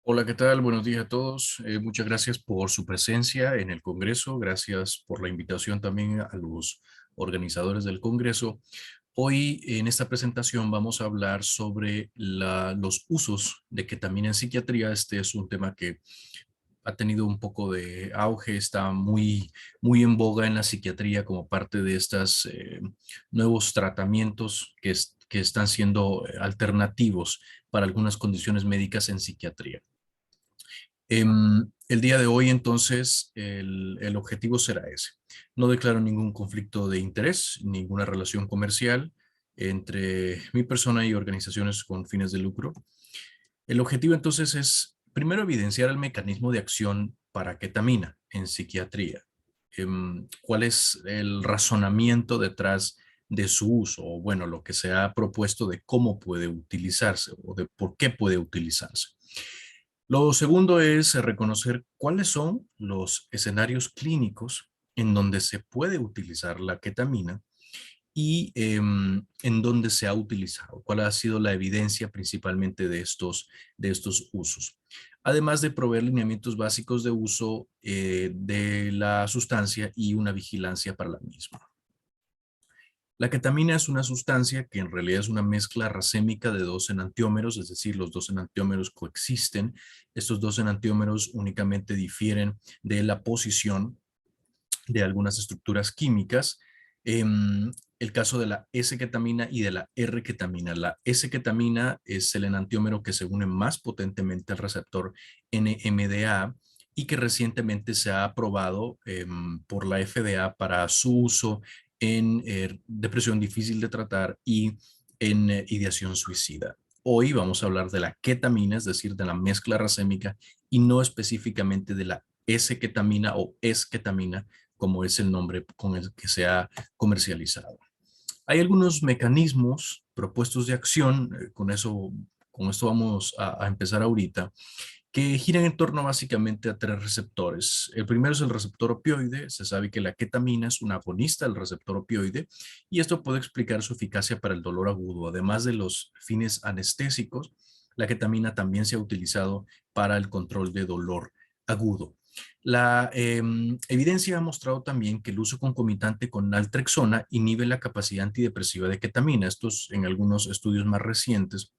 Hola, ¿qué tal? Buenos días a todos. Muchas gracias por su presencia en el Congreso. Gracias por la invitación también a los organizadores del Congreso. Hoy en esta presentación vamos a hablar sobre los usos de ketamina en psiquiatría. Este es un tema que ha tenido un poco de auge, está muy en boga en la psiquiatría como parte de estos nuevos tratamientos que están siendo alternativos para algunas condiciones médicas en psiquiatría. El día de hoy, entonces, el objetivo será ese. No declaro ningún conflicto de interés, ninguna relación comercial entre mi persona y organizaciones con fines de lucro. El objetivo, entonces, es primero evidenciar el mecanismo de acción para ketamina en psiquiatría. ¿Cuál es el razonamiento detrás de su uso? O bueno, lo que se ha propuesto de cómo puede utilizarse o de por qué puede utilizarse. Lo segundo es reconocer cuáles son los escenarios clínicos en donde se puede utilizar la ketamina y en donde se ha utilizado, cuál ha sido la evidencia principalmente de estos usos. Además de proveer lineamientos básicos de uso de la sustancia y una vigilancia para la misma. La ketamina es una sustancia que en realidad es una mezcla racémica de dos enantiómeros, es decir, los dos enantiómeros coexisten. Estos dos enantiómeros únicamente difieren de la posición de algunas estructuras químicas. El caso de la S-ketamina y de la R-ketamina. La S-ketamina es el enantiómero que se une más potentemente al receptor NMDA y que recientemente se ha aprobado por la FDA para su uso en depresión difícil de tratar y en ideación suicida. Hoy vamos a hablar de la ketamina, es decir, de la mezcla racémica y no específicamente de la S-ketamina o S-ketamina, como es el nombre con el que se ha comercializado. Hay algunos mecanismos propuestos de acción, con esto vamos a empezar ahorita, que giran en torno básicamente a tres receptores. El primero es el receptor opioide. Se sabe que la ketamina es un agonista del receptor opioide y esto puede explicar su eficacia para el dolor agudo. Además de los fines anestésicos, la ketamina también se ha utilizado para el control de dolor agudo. La evidencia ha mostrado también que el uso concomitante con naltrexona inhibe la capacidad antidepresiva de ketamina. Estos en algunos estudios más recientes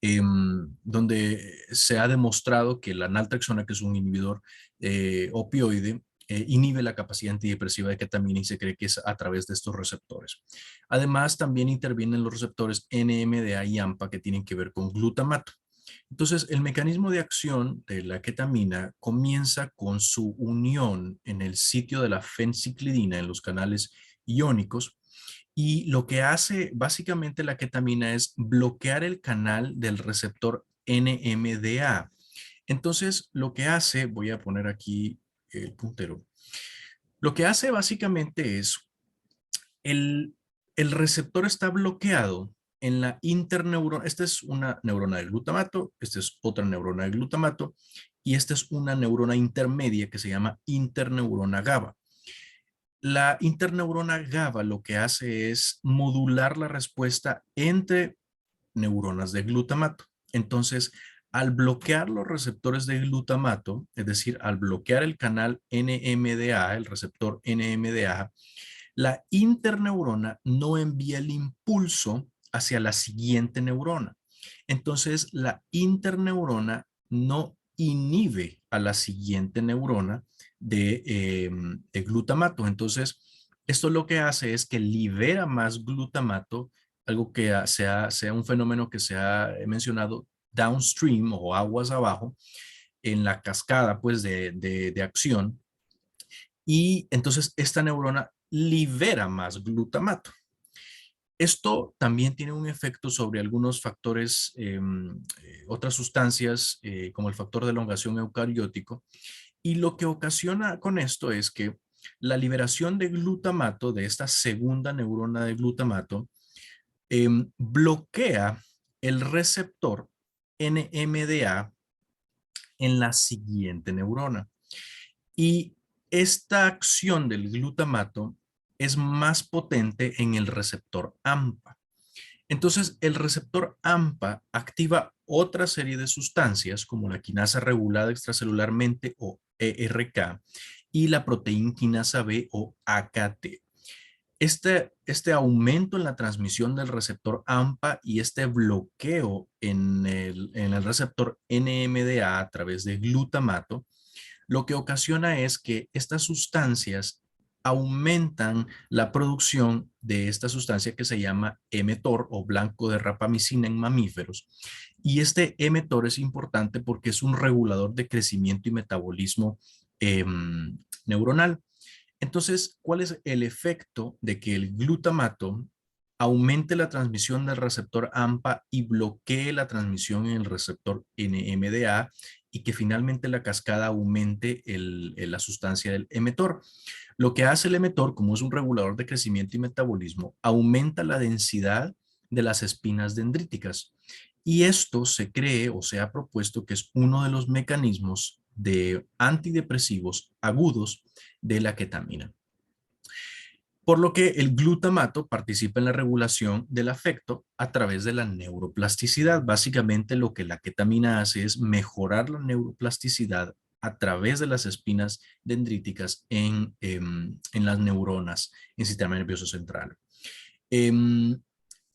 donde se ha demostrado que la naltrexona, que es un inhibidor opioide, inhibe la capacidad antidepresiva de ketamina y se cree que es a través de estos receptores. Además, también intervienen los receptores NMDA y AMPA que tienen que ver con glutamato. Entonces, el mecanismo de acción de la ketamina comienza con su unión en el sitio de la fenciclidina en los canales iónicos y lo que hace básicamente la ketamina es bloquear el canal del receptor NMDA. Entonces, lo que hace, voy a poner aquí el puntero, lo que hace básicamente es el receptor está bloqueado en la interneurona. Esta es una neurona de glutamato, esta es otra neurona de glutamato y esta es una neurona intermedia que se llama interneurona GABA. La interneurona GABA lo que hace es modular la respuesta entre neuronas de glutamato. Entonces, al bloquear los receptores de glutamato, es decir, al bloquear el canal NMDA, el receptor NMDA, la interneurona no envía el impulso hacia la siguiente neurona. Entonces, la interneurona no inhibe a la siguiente neurona de glutamato. Entonces, esto lo que hace es que libera más glutamato, algo que sea un fenómeno que se ha mencionado downstream o aguas abajo en la cascada pues de acción y entonces esta neurona libera más glutamato. Esto también tiene un efecto sobre algunos factores, otras sustancias, como el factor de elongación eucariótico, y lo que ocasiona con esto es que la liberación de glutamato, de esta segunda neurona de glutamato, bloquea el receptor NMDA en la siguiente neurona. Y esta acción del glutamato es más potente en el receptor AMPA. Entonces, el receptor AMPA activa otra serie de sustancias como la quinasa regulada extracelularmente o ERK y la proteína quinasa B o AKT. Este aumento en la transmisión del receptor AMPA y este bloqueo en el receptor NMDA a través de glutamato, lo que ocasiona es que estas sustancias aumentan la producción de esta sustancia que se llama mTOR o blanco de rapamicina en mamíferos. Y este mTOR es importante porque es un regulador de crecimiento y metabolismo neuronal. Entonces, ¿cuál es el efecto de que el glutamato aumente la transmisión del receptor AMPA y bloquee la transmisión en el receptor NMDA y que finalmente la cascada aumente la sustancia del mTOR? Lo que hace el mTOR, como es un regulador de crecimiento y metabolismo, aumenta la densidad de las espinas dendríticas. Y esto se cree o se ha propuesto que es uno de los mecanismos de antidepresivos agudos de la ketamina. Por lo que el glutamato participa en la regulación del afecto a través de la neuroplasticidad. Básicamente lo que la ketamina hace es mejorar la neuroplasticidad a través de las espinas dendríticas en las neuronas en el sistema nervioso central. Em,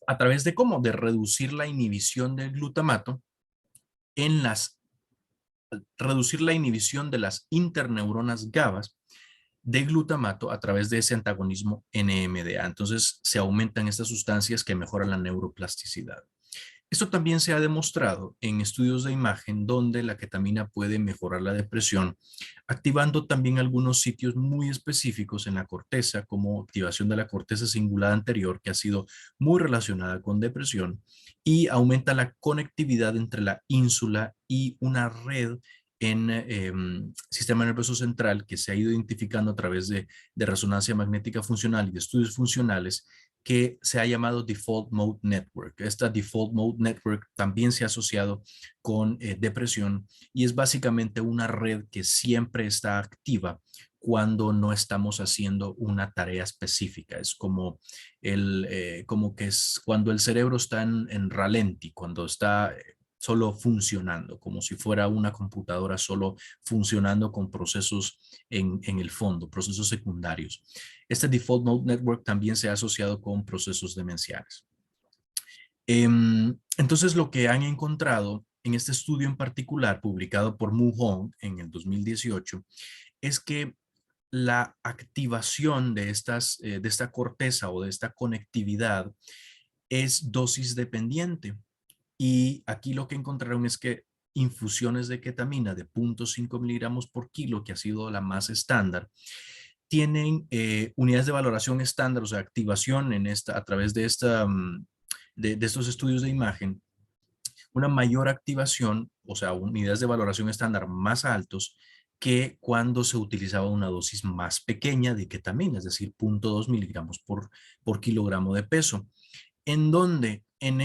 ¿A través de cómo? De reducir la inhibición del glutamato en las, reducir la inhibición de las interneuronas GABA de glutamato a través de ese antagonismo NMDA. Entonces se aumentan estas sustancias que mejoran la neuroplasticidad. Esto también se ha demostrado en estudios de imagen donde la ketamina puede mejorar la depresión, activando también algunos sitios muy específicos en la corteza, como activación de la corteza cingulada anterior, que ha sido muy relacionada con depresión, y aumenta la conectividad entre la ínsula y una red en sistema nervioso central que se ha ido identificando a través de resonancia magnética funcional y de estudios funcionales que se ha llamado Default Mode Network. Esta Default Mode Network también se ha asociado con depresión y es básicamente una red que siempre está activa cuando no estamos haciendo una tarea específica. Es como que es cuando el cerebro está en ralenti, cuando está solo funcionando, como si fuera una computadora solo funcionando con procesos en el fondo, procesos secundarios. Este Default Mode Network también se ha asociado con procesos demenciales. Entonces, lo que han encontrado en este estudio en particular, publicado por Mu Hong en el 2018, es que la activación de esta corteza o de esta conectividad es dosis dependiente. Y aquí lo que encontraron es que infusiones de ketamina de 0.5 miligramos por kilo, que ha sido la más estándar, tienen unidades de valoración estándar, o sea, activación a través de estos estudios de imagen, una mayor activación, o sea, unidades de valoración estándar más altos que cuando se utilizaba una dosis más pequeña de ketamina, es decir, 0.2 miligramos por kilogramo de peso, en donde en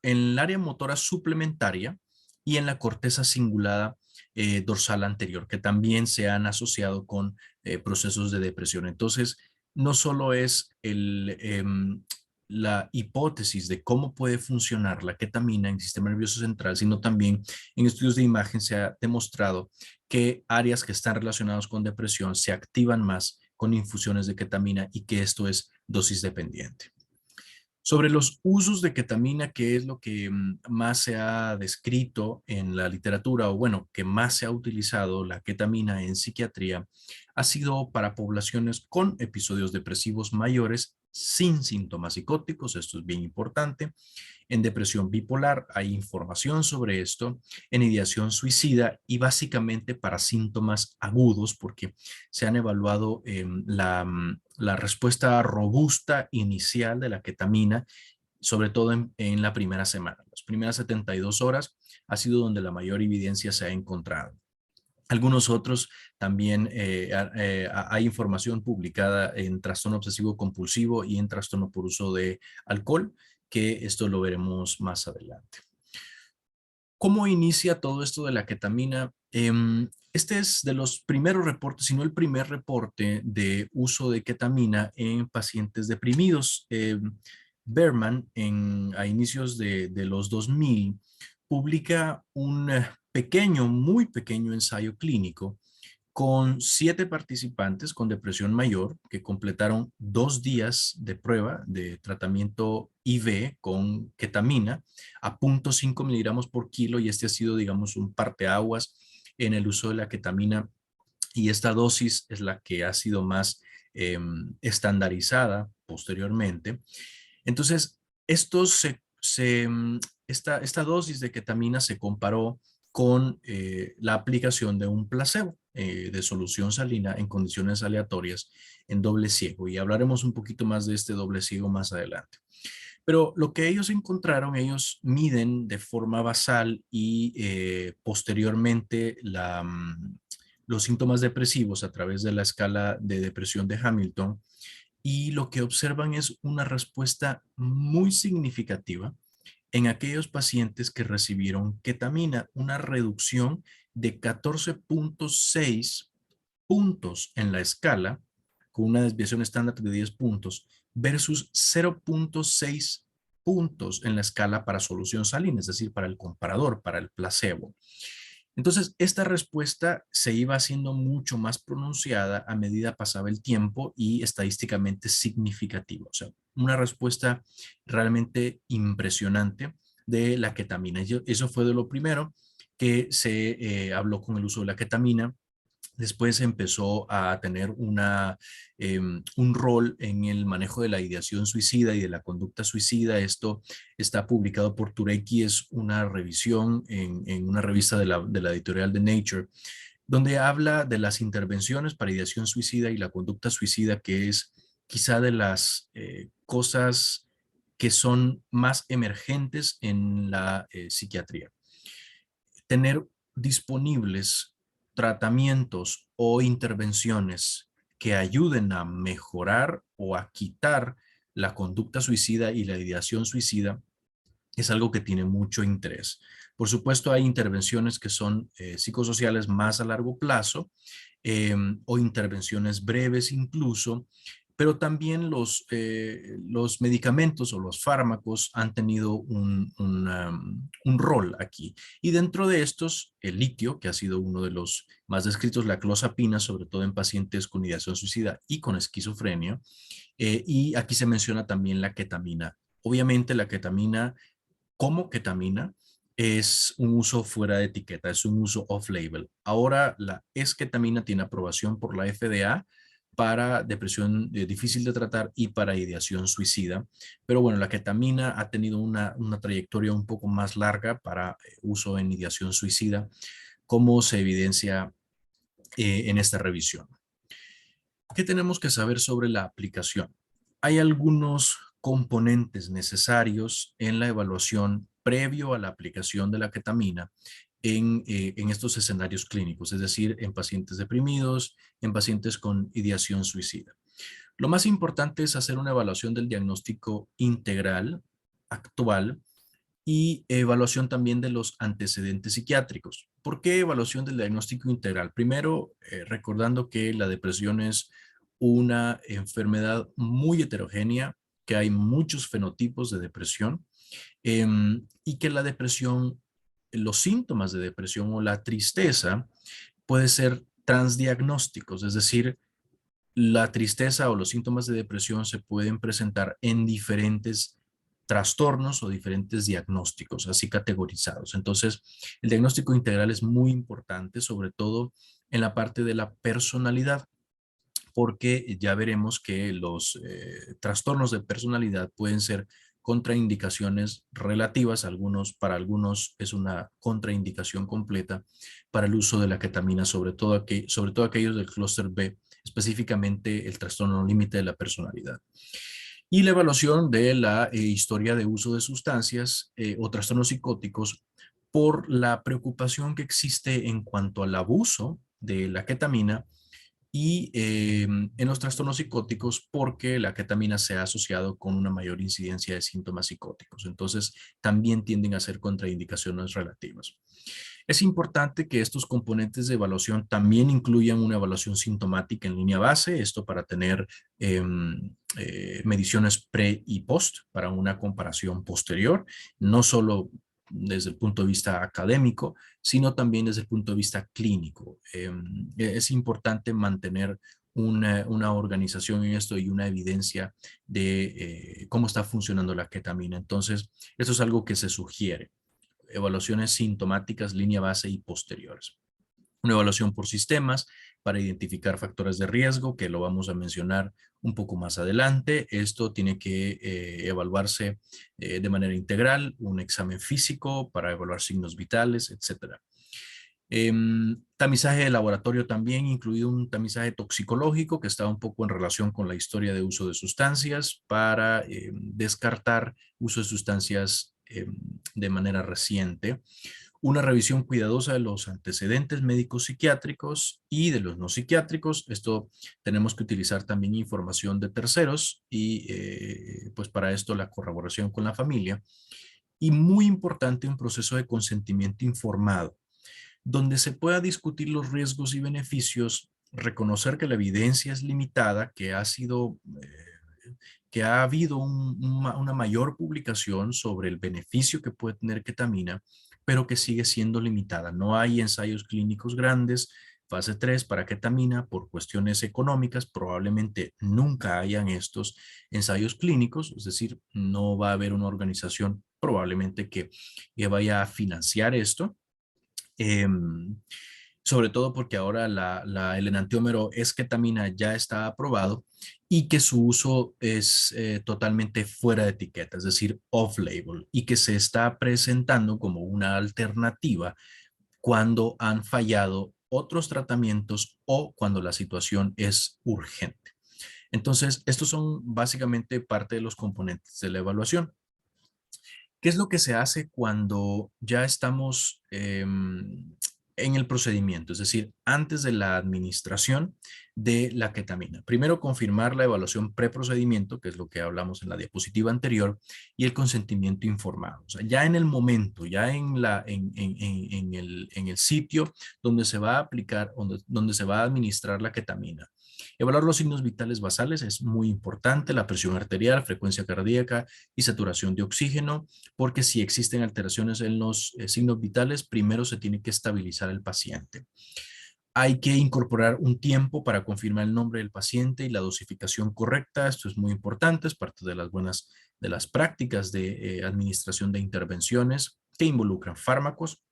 el área motora suplementaria y en la corteza cingulada dorsal anterior, que también se han asociado con procesos de depresión. Entonces, no solo es la hipótesis de cómo puede funcionar la ketamina en el sistema nervioso central, sino también en estudios de imagen se ha demostrado que áreas que están relacionadas con depresión se activan más con infusiones de ketamina y que esto es dosis dependiente. Sobre los usos de ketamina, que es lo que más se ha descrito en la literatura, o bueno, que más se ha utilizado la ketamina en psiquiatría, ha sido para poblaciones con episodios depresivos mayores sin síntomas psicóticos, esto es bien importante, en depresión bipolar hay información sobre esto, en ideación suicida y básicamente para síntomas agudos porque se han evaluado la respuesta robusta inicial de la ketamina, sobre todo en la primera semana. Las primeras 72 horas ha sido donde la mayor evidencia se ha encontrado. Algunos otros también hay información publicada en trastorno obsesivo compulsivo y en trastorno por uso de alcohol, que esto lo veremos más adelante. ¿Cómo inicia todo esto de la ketamina? Este es de los primeros reportes, si no el primer reporte de uso de ketamina en pacientes deprimidos. Berman, a inicios de los 2000, publica un pequeño, muy pequeño ensayo clínico con 7 participantes con depresión mayor que completaron 2 días de prueba de tratamiento IV con ketamina a 0.5 miligramos por kilo, y este ha sido, digamos, un parteaguas en el uso de la ketamina, y esta dosis es la que ha sido más estandarizada posteriormente. Entonces, estos esta dosis de ketamina se comparó con la aplicación de un placebo de solución salina en condiciones aleatorias en doble ciego. Y hablaremos un poquito más de este doble ciego más adelante. Pero lo que ellos encontraron, ellos miden de forma basal y posteriormente los síntomas depresivos a través de la escala de depresión de Hamilton, y lo que observan es una respuesta muy significativa en aquellos pacientes que recibieron ketamina, una reducción de 14.6 puntos en la escala, con una desviación estándar de 10 puntos, versus 0.6 puntos en la escala para solución salina, es decir, para el comparador, para el placebo. Entonces, esta respuesta se iba haciendo mucho más pronunciada a medida pasaba el tiempo y estadísticamente significativa. O sea, una respuesta realmente impresionante de la ketamina. Eso fue de lo primero que se habló con el uso de la ketamina. Después empezó a tener un rol en el manejo de la ideación suicida y de la conducta suicida. Esto está publicado por Turecki, es una revisión en una revista de la editorial de Nature, donde habla de las intervenciones para ideación suicida y la conducta suicida, que es quizá de las cosas que son más emergentes en la psiquiatría. Tener disponibles tratamientos o intervenciones que ayuden a mejorar o a quitar la conducta suicida y la ideación suicida es algo que tiene mucho interés. Por supuesto, hay intervenciones que son psicosociales más a largo plazo, o intervenciones breves incluso, pero también los medicamentos o los fármacos han tenido un rol aquí. Y dentro de estos, el litio, que ha sido uno de los más descritos, la clozapina, sobre todo en pacientes con ideación suicida y con esquizofrenia, y aquí se menciona también la ketamina. Obviamente la ketamina como ketamina es un uso fuera de etiqueta, es un uso off-label. Ahora la esketamina tiene aprobación por la FDA para depresión difícil de tratar y para ideación suicida. Pero bueno, la ketamina ha tenido una trayectoria un poco más larga para uso en ideación suicida, como se evidencia en esta revisión. ¿Qué tenemos que saber sobre la aplicación? Hay algunos componentes necesarios en la evaluación previo a la aplicación de la ketamina en estos escenarios clínicos, es decir, en pacientes deprimidos, en pacientes con ideación suicida. Lo más importante es hacer una evaluación del diagnóstico integral actual y evaluación también de los antecedentes psiquiátricos. ¿Por qué evaluación del diagnóstico integral? Primero, recordando que la depresión es una enfermedad muy heterogénea, que hay muchos fenotipos de depresión, y que la depresión, los síntomas de depresión o la tristeza puede ser transdiagnósticos, es decir, la tristeza o los síntomas de depresión se pueden presentar en diferentes trastornos o diferentes diagnósticos, así categorizados. Entonces, el diagnóstico integral es muy importante, sobre todo en la parte de la personalidad, porque ya veremos que los trastornos de personalidad pueden ser contraindicaciones relativas, para algunos es una contraindicación completa para el uso de la ketamina, sobre todo aquellos del clúster B, específicamente el trastorno límite de la personalidad. Y la evaluación de la historia de uso de sustancias o trastornos psicóticos por la preocupación que existe en cuanto al abuso de la ketamina y en los trastornos psicóticos, porque la ketamina se ha asociado con una mayor incidencia de síntomas psicóticos. Entonces, también tienden a ser contraindicaciones relativas. Es importante que estos componentes de evaluación también incluyan una evaluación sintomática en línea base, esto para tener mediciones pre y post para una comparación posterior, no solo desde el punto de vista académico, sino también desde el punto de vista clínico. Es importante mantener una organización en esto y una evidencia de cómo está funcionando la ketamina. Entonces, esto es algo que se sugiere. Evaluaciones sintomáticas, línea base y posteriores. Una evaluación por sistemas para identificar factores de riesgo, que lo vamos a mencionar un poco más adelante. Esto tiene que evaluarse de manera integral, un examen físico para evaluar signos vitales, etcétera. Tamizaje de laboratorio también, incluido un tamizaje toxicológico que está un poco en relación con la historia de uso de sustancias para descartar uso de sustancias de manera reciente. Una revisión cuidadosa de los antecedentes médicos psiquiátricos y de los no psiquiátricos. Esto tenemos que utilizar también información de terceros y pues para esto la corroboración con la familia. Y muy importante, un proceso de consentimiento informado donde se pueda discutir los riesgos y beneficios, reconocer que la evidencia es limitada, que ha habido una mayor publicación sobre el beneficio que puede tener ketamina, pero que sigue siendo limitada. No hay ensayos clínicos grandes, fase 3 para ketamina por cuestiones económicas, probablemente nunca hayan estos ensayos clínicos, es decir, no va a haber una organización probablemente que vaya a financiar esto. Em, Sobre todo porque ahora el enantiómero esketamina ya está aprobado y que su uso es totalmente fuera de etiqueta, es decir, off-label, y que se está presentando como una alternativa cuando han fallado otros tratamientos o cuando la situación es urgente. Entonces, estos son básicamente parte de los componentes de la evaluación. ¿Qué es lo que se hace cuando ya estamos en el procedimiento? Es decir, antes de la administración de la ketamina. Primero, confirmar la evaluación preprocedimiento, que es lo que hablamos en la diapositiva anterior, y el consentimiento informado. O sea, ya en el momento, ya en el sitio donde se va a aplicar, donde se va a administrar la ketamina. Evaluar los signos vitales basales es muy importante, la presión arterial, frecuencia cardíaca y saturación de oxígeno, porque si existen alteraciones en los signos vitales, primero se tiene que estabilizar el paciente. Hay que incorporar un tiempo para confirmar el nombre del paciente y la dosificación correcta. Esto es muy importante, es parte de las buenas de las prácticas de administración de intervenciones que involucran fármacos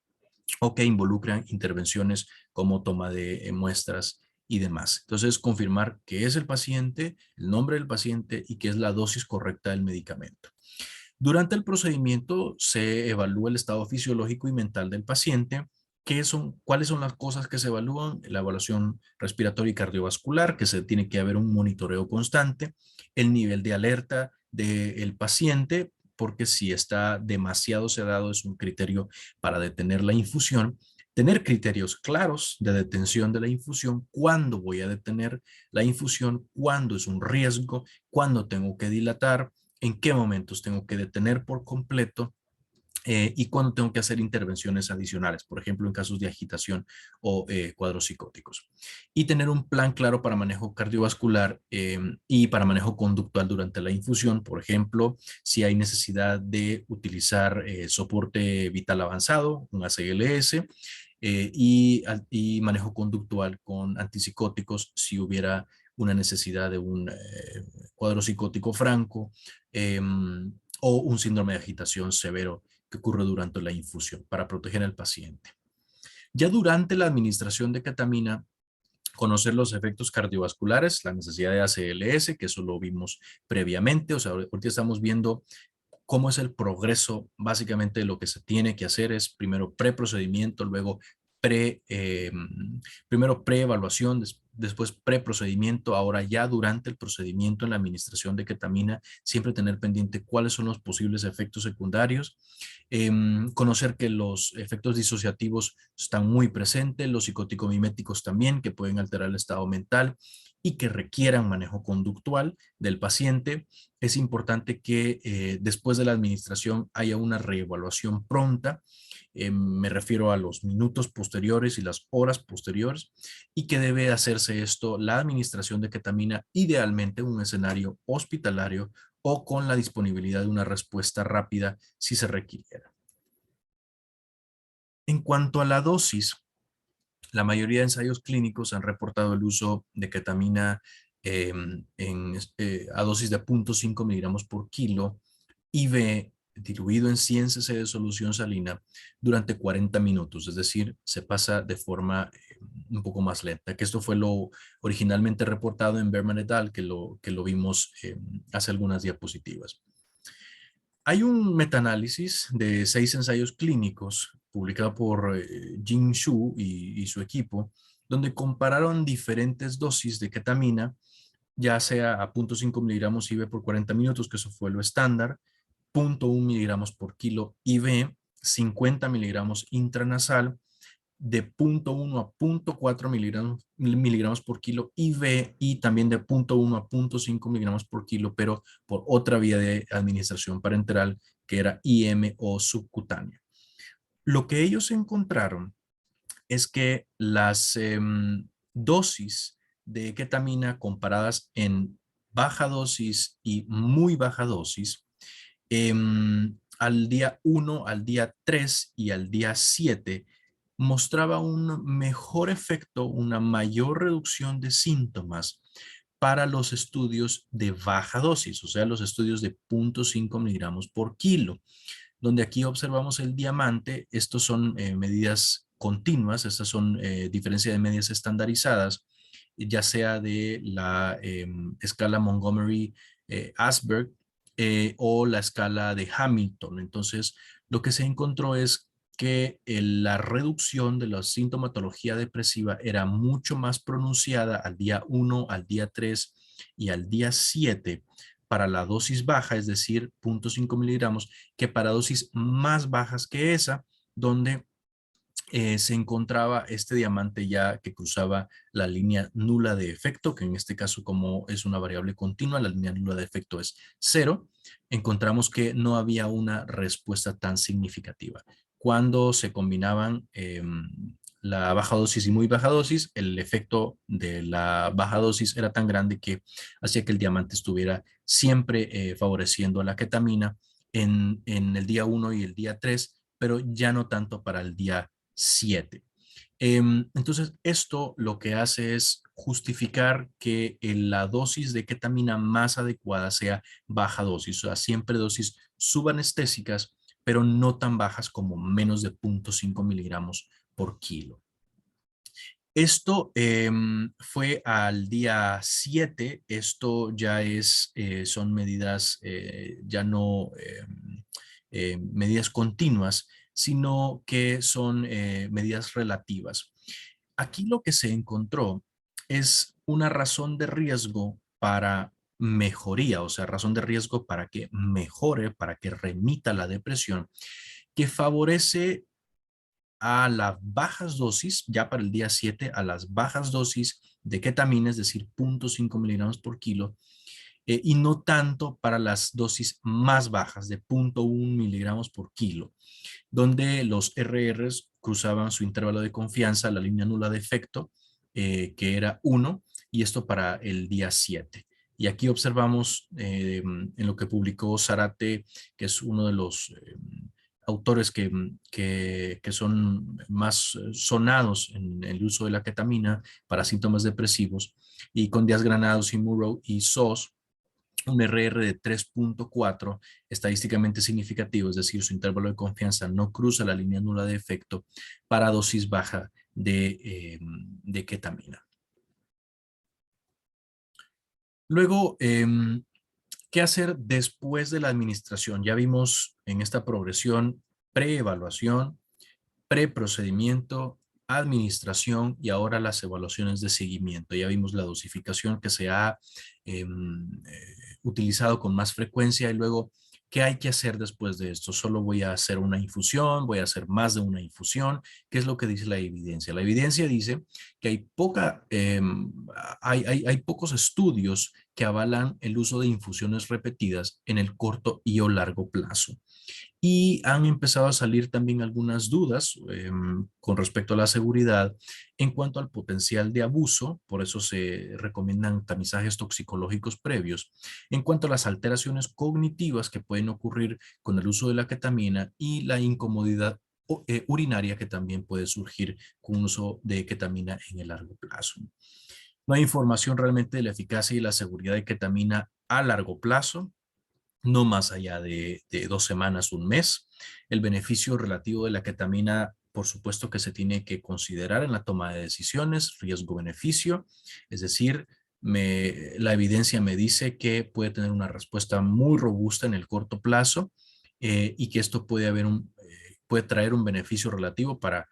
o que involucran intervenciones como toma de muestras y demás. Entonces, confirmar qué es el paciente, el nombre del paciente y qué es la dosis correcta del medicamento. Durante el procedimiento se evalúa el estado fisiológico y mental del paciente. ¿Cuáles son las cosas que se evalúan? La evaluación respiratoria y cardiovascular, que se tiene que haber un monitoreo constante, el nivel de alerta del paciente, porque si está demasiado sedado es un criterio para detener la infusión. Tener criterios claros de detención de la infusión, cuándo voy a detener la infusión, cuándo es un riesgo, cuándo tengo que dilatar, en qué momentos tengo que detener por completo y cuándo tengo que hacer intervenciones adicionales, por ejemplo, en casos de agitación o cuadros psicóticos. Y tener un plan claro para manejo cardiovascular y para manejo conductual durante la infusión, por ejemplo, si hay necesidad de utilizar soporte vital avanzado, un ACLS, y manejo conductual con antipsicóticos si hubiera una necesidad de un cuadro psicótico franco o un síndrome de agitación severo que ocurre durante la infusión para proteger al paciente. Ya durante la administración de ketamina, conocer los efectos cardiovasculares, la necesidad de ACLS, que eso lo vimos previamente, o sea, ahorita estamos viendo cómo es el progreso. Básicamente lo que se tiene que hacer es primero preprocedimiento, luego pre, eh, primero preevaluación, después preprocedimiento, ahora ya durante el procedimiento en la administración de ketamina, siempre tener pendiente cuáles son los posibles efectos secundarios, conocer que los efectos disociativos están muy presentes, los psicótico-miméticos también, que pueden alterar el estado mental y que requieran manejo conductual del paciente, es importante que después de la administración haya una reevaluación pronta. Me refiero a los minutos posteriores y las horas posteriores, y que debe hacerse esto, la administración de ketamina, idealmente en un escenario hospitalario o con la disponibilidad de una respuesta rápida si se requiriera. En cuanto a la dosis, la mayoría de ensayos clínicos han reportado el uso de ketamina a dosis de 0.5 miligramos por kilo IV diluido en 100 cc de solución salina durante 40 minutos, es decir, se pasa de forma un poco más lenta, que esto fue lo originalmente reportado en Berman et al, que lo vimos hace algunas diapositivas. Hay un metaanálisis de 6 ensayos clínicos publicado por Jing Xu y su equipo, donde compararon diferentes dosis de ketamina, ya sea a 0.5 miligramos IV por 40 minutos, que eso fue lo estándar, 0.1 miligramos por kilo IV, 50 miligramos intranasal, de 0.1 a 0.4 miligramos por kilo IV y también de 0.1 a 0.5 miligramos por kilo, pero por otra vía de administración parenteral que era IM o subcutánea. Lo que ellos encontraron es que las dosis de ketamina comparadas en baja dosis y muy baja dosis, al día 1, al día 3 y al día 7, mostraba un mejor efecto, una mayor reducción de síntomas para los estudios de baja dosis, o sea, los estudios de 0.5 miligramos por kilo, donde aquí observamos el diamante. Estos son medidas continuas, estas son diferencia de medias estandarizadas, ya sea de la escala Montgomery-Åsberg o la escala de Hamilton. Entonces, lo que se encontró es que la reducción de la sintomatología depresiva era mucho más pronunciada al día 1, al día 3 y al día 7 para la dosis baja, es decir, 0.5 miligramos, que para dosis más bajas que esa, donde se encontraba este diamante ya que cruzaba la línea nula de efecto, que en este caso, como es una variable continua, la línea nula de efecto es 0. Encontramos que no había una respuesta tan significativa. Cuando se combinaban la baja dosis y muy baja dosis, el efecto de la baja dosis era tan grande que hacía que el diamante estuviera siempre favoreciendo a la ketamina en el día 1 y el día 3, pero ya no tanto para el día 7. Entonces, esto lo que hace es justificar que la dosis de ketamina más adecuada sea baja dosis, o sea, siempre dosis subanestésicas, pero no tan bajas como menos de 0.5 miligramos por kilo. Esto fue al día 7. Esto ya son medidas, ya no medidas continuas, sino que son medidas relativas. Aquí lo que se encontró es una razón de riesgo para mejoría, o sea, razón de riesgo para que mejore, para que remita la depresión, que favorece a las bajas dosis, ya para el día 7, a las bajas dosis de ketamina, es decir, 0.5 miligramos por kilo, y no tanto para las dosis más bajas de 0.1 miligramos por kilo, donde los RRs cruzaban su intervalo de confianza, la línea nula de efecto, que era 1, y esto para el día 7. Y aquí observamos en lo que publicó Zarate, que es uno de los autores que son más sonados en el uso de la ketamina para síntomas depresivos, y con Díaz Granados y Murrow y SOS, un RR de 3.4 estadísticamente significativo, es decir, su intervalo de confianza no cruza la línea nula de efecto para dosis baja de ketamina. Luego, ¿qué hacer después de la administración? Ya vimos en esta progresión preevaluación, preprocedimiento, administración y ahora las evaluaciones de seguimiento. Ya vimos la dosificación que se ha utilizado con más frecuencia, y luego, ¿qué hay que hacer después de esto? Solo voy a hacer una infusión, voy a hacer más de una infusión. ¿Qué es lo que dice la evidencia? La evidencia dice que hay pocos estudios que avalan el uso de infusiones repetidas en el corto y o largo plazo. Y han empezado a salir también algunas dudas con respecto a la seguridad en cuanto al potencial de abuso, por eso se recomiendan tamizajes toxicológicos previos, en cuanto a las alteraciones cognitivas que pueden ocurrir con el uso de la ketamina y la incomodidad urinaria que también puede surgir con uso de ketamina en el largo plazo. No hay información realmente de la eficacia y la seguridad de ketamina a largo plazo, no más allá de 2 semanas, un mes. El beneficio relativo de la ketamina, por supuesto que se tiene que considerar en la toma de decisiones, riesgo-beneficio, es decir, la evidencia me dice que puede tener una respuesta muy robusta en el corto plazo y que esto puede traer un beneficio relativo para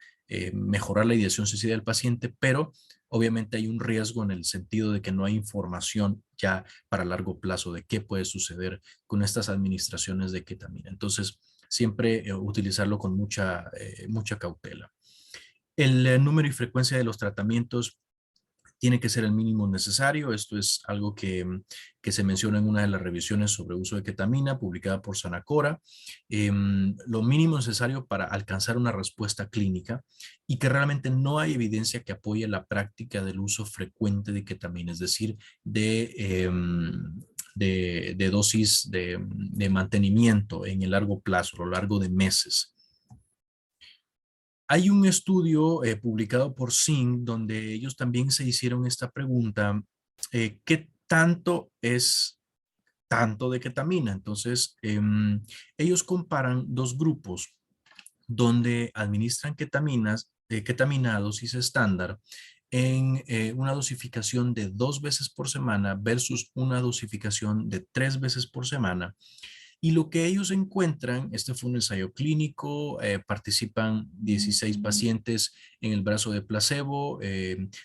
mejorar la ideación suicida del paciente, pero obviamente hay un riesgo en el sentido de que no hay información ya para largo plazo de qué puede suceder con estas administraciones de ketamina. Entonces, siempre utilizarlo con mucha cautela. El número y frecuencia de los tratamientos tiene que ser el mínimo necesario. Esto es algo que se menciona en una de las revisiones sobre uso de ketamina publicada por Sanacora. Lo mínimo necesario para alcanzar una respuesta clínica y que realmente no hay evidencia que apoye la práctica del uso frecuente de ketamina, es decir, de dosis de mantenimiento en el largo plazo, a lo largo de meses. Hay un estudio publicado por Singh donde ellos también se hicieron esta pregunta, ¿qué tanto es tanto de ketamina? Entonces, ellos comparan dos grupos donde administran ketamina a dosis estándar en una dosificación de 2 veces por semana versus una dosificación de 3 veces por semana. Y lo que ellos encuentran, este fue un ensayo clínico, participan 16 pacientes en el brazo de placebo,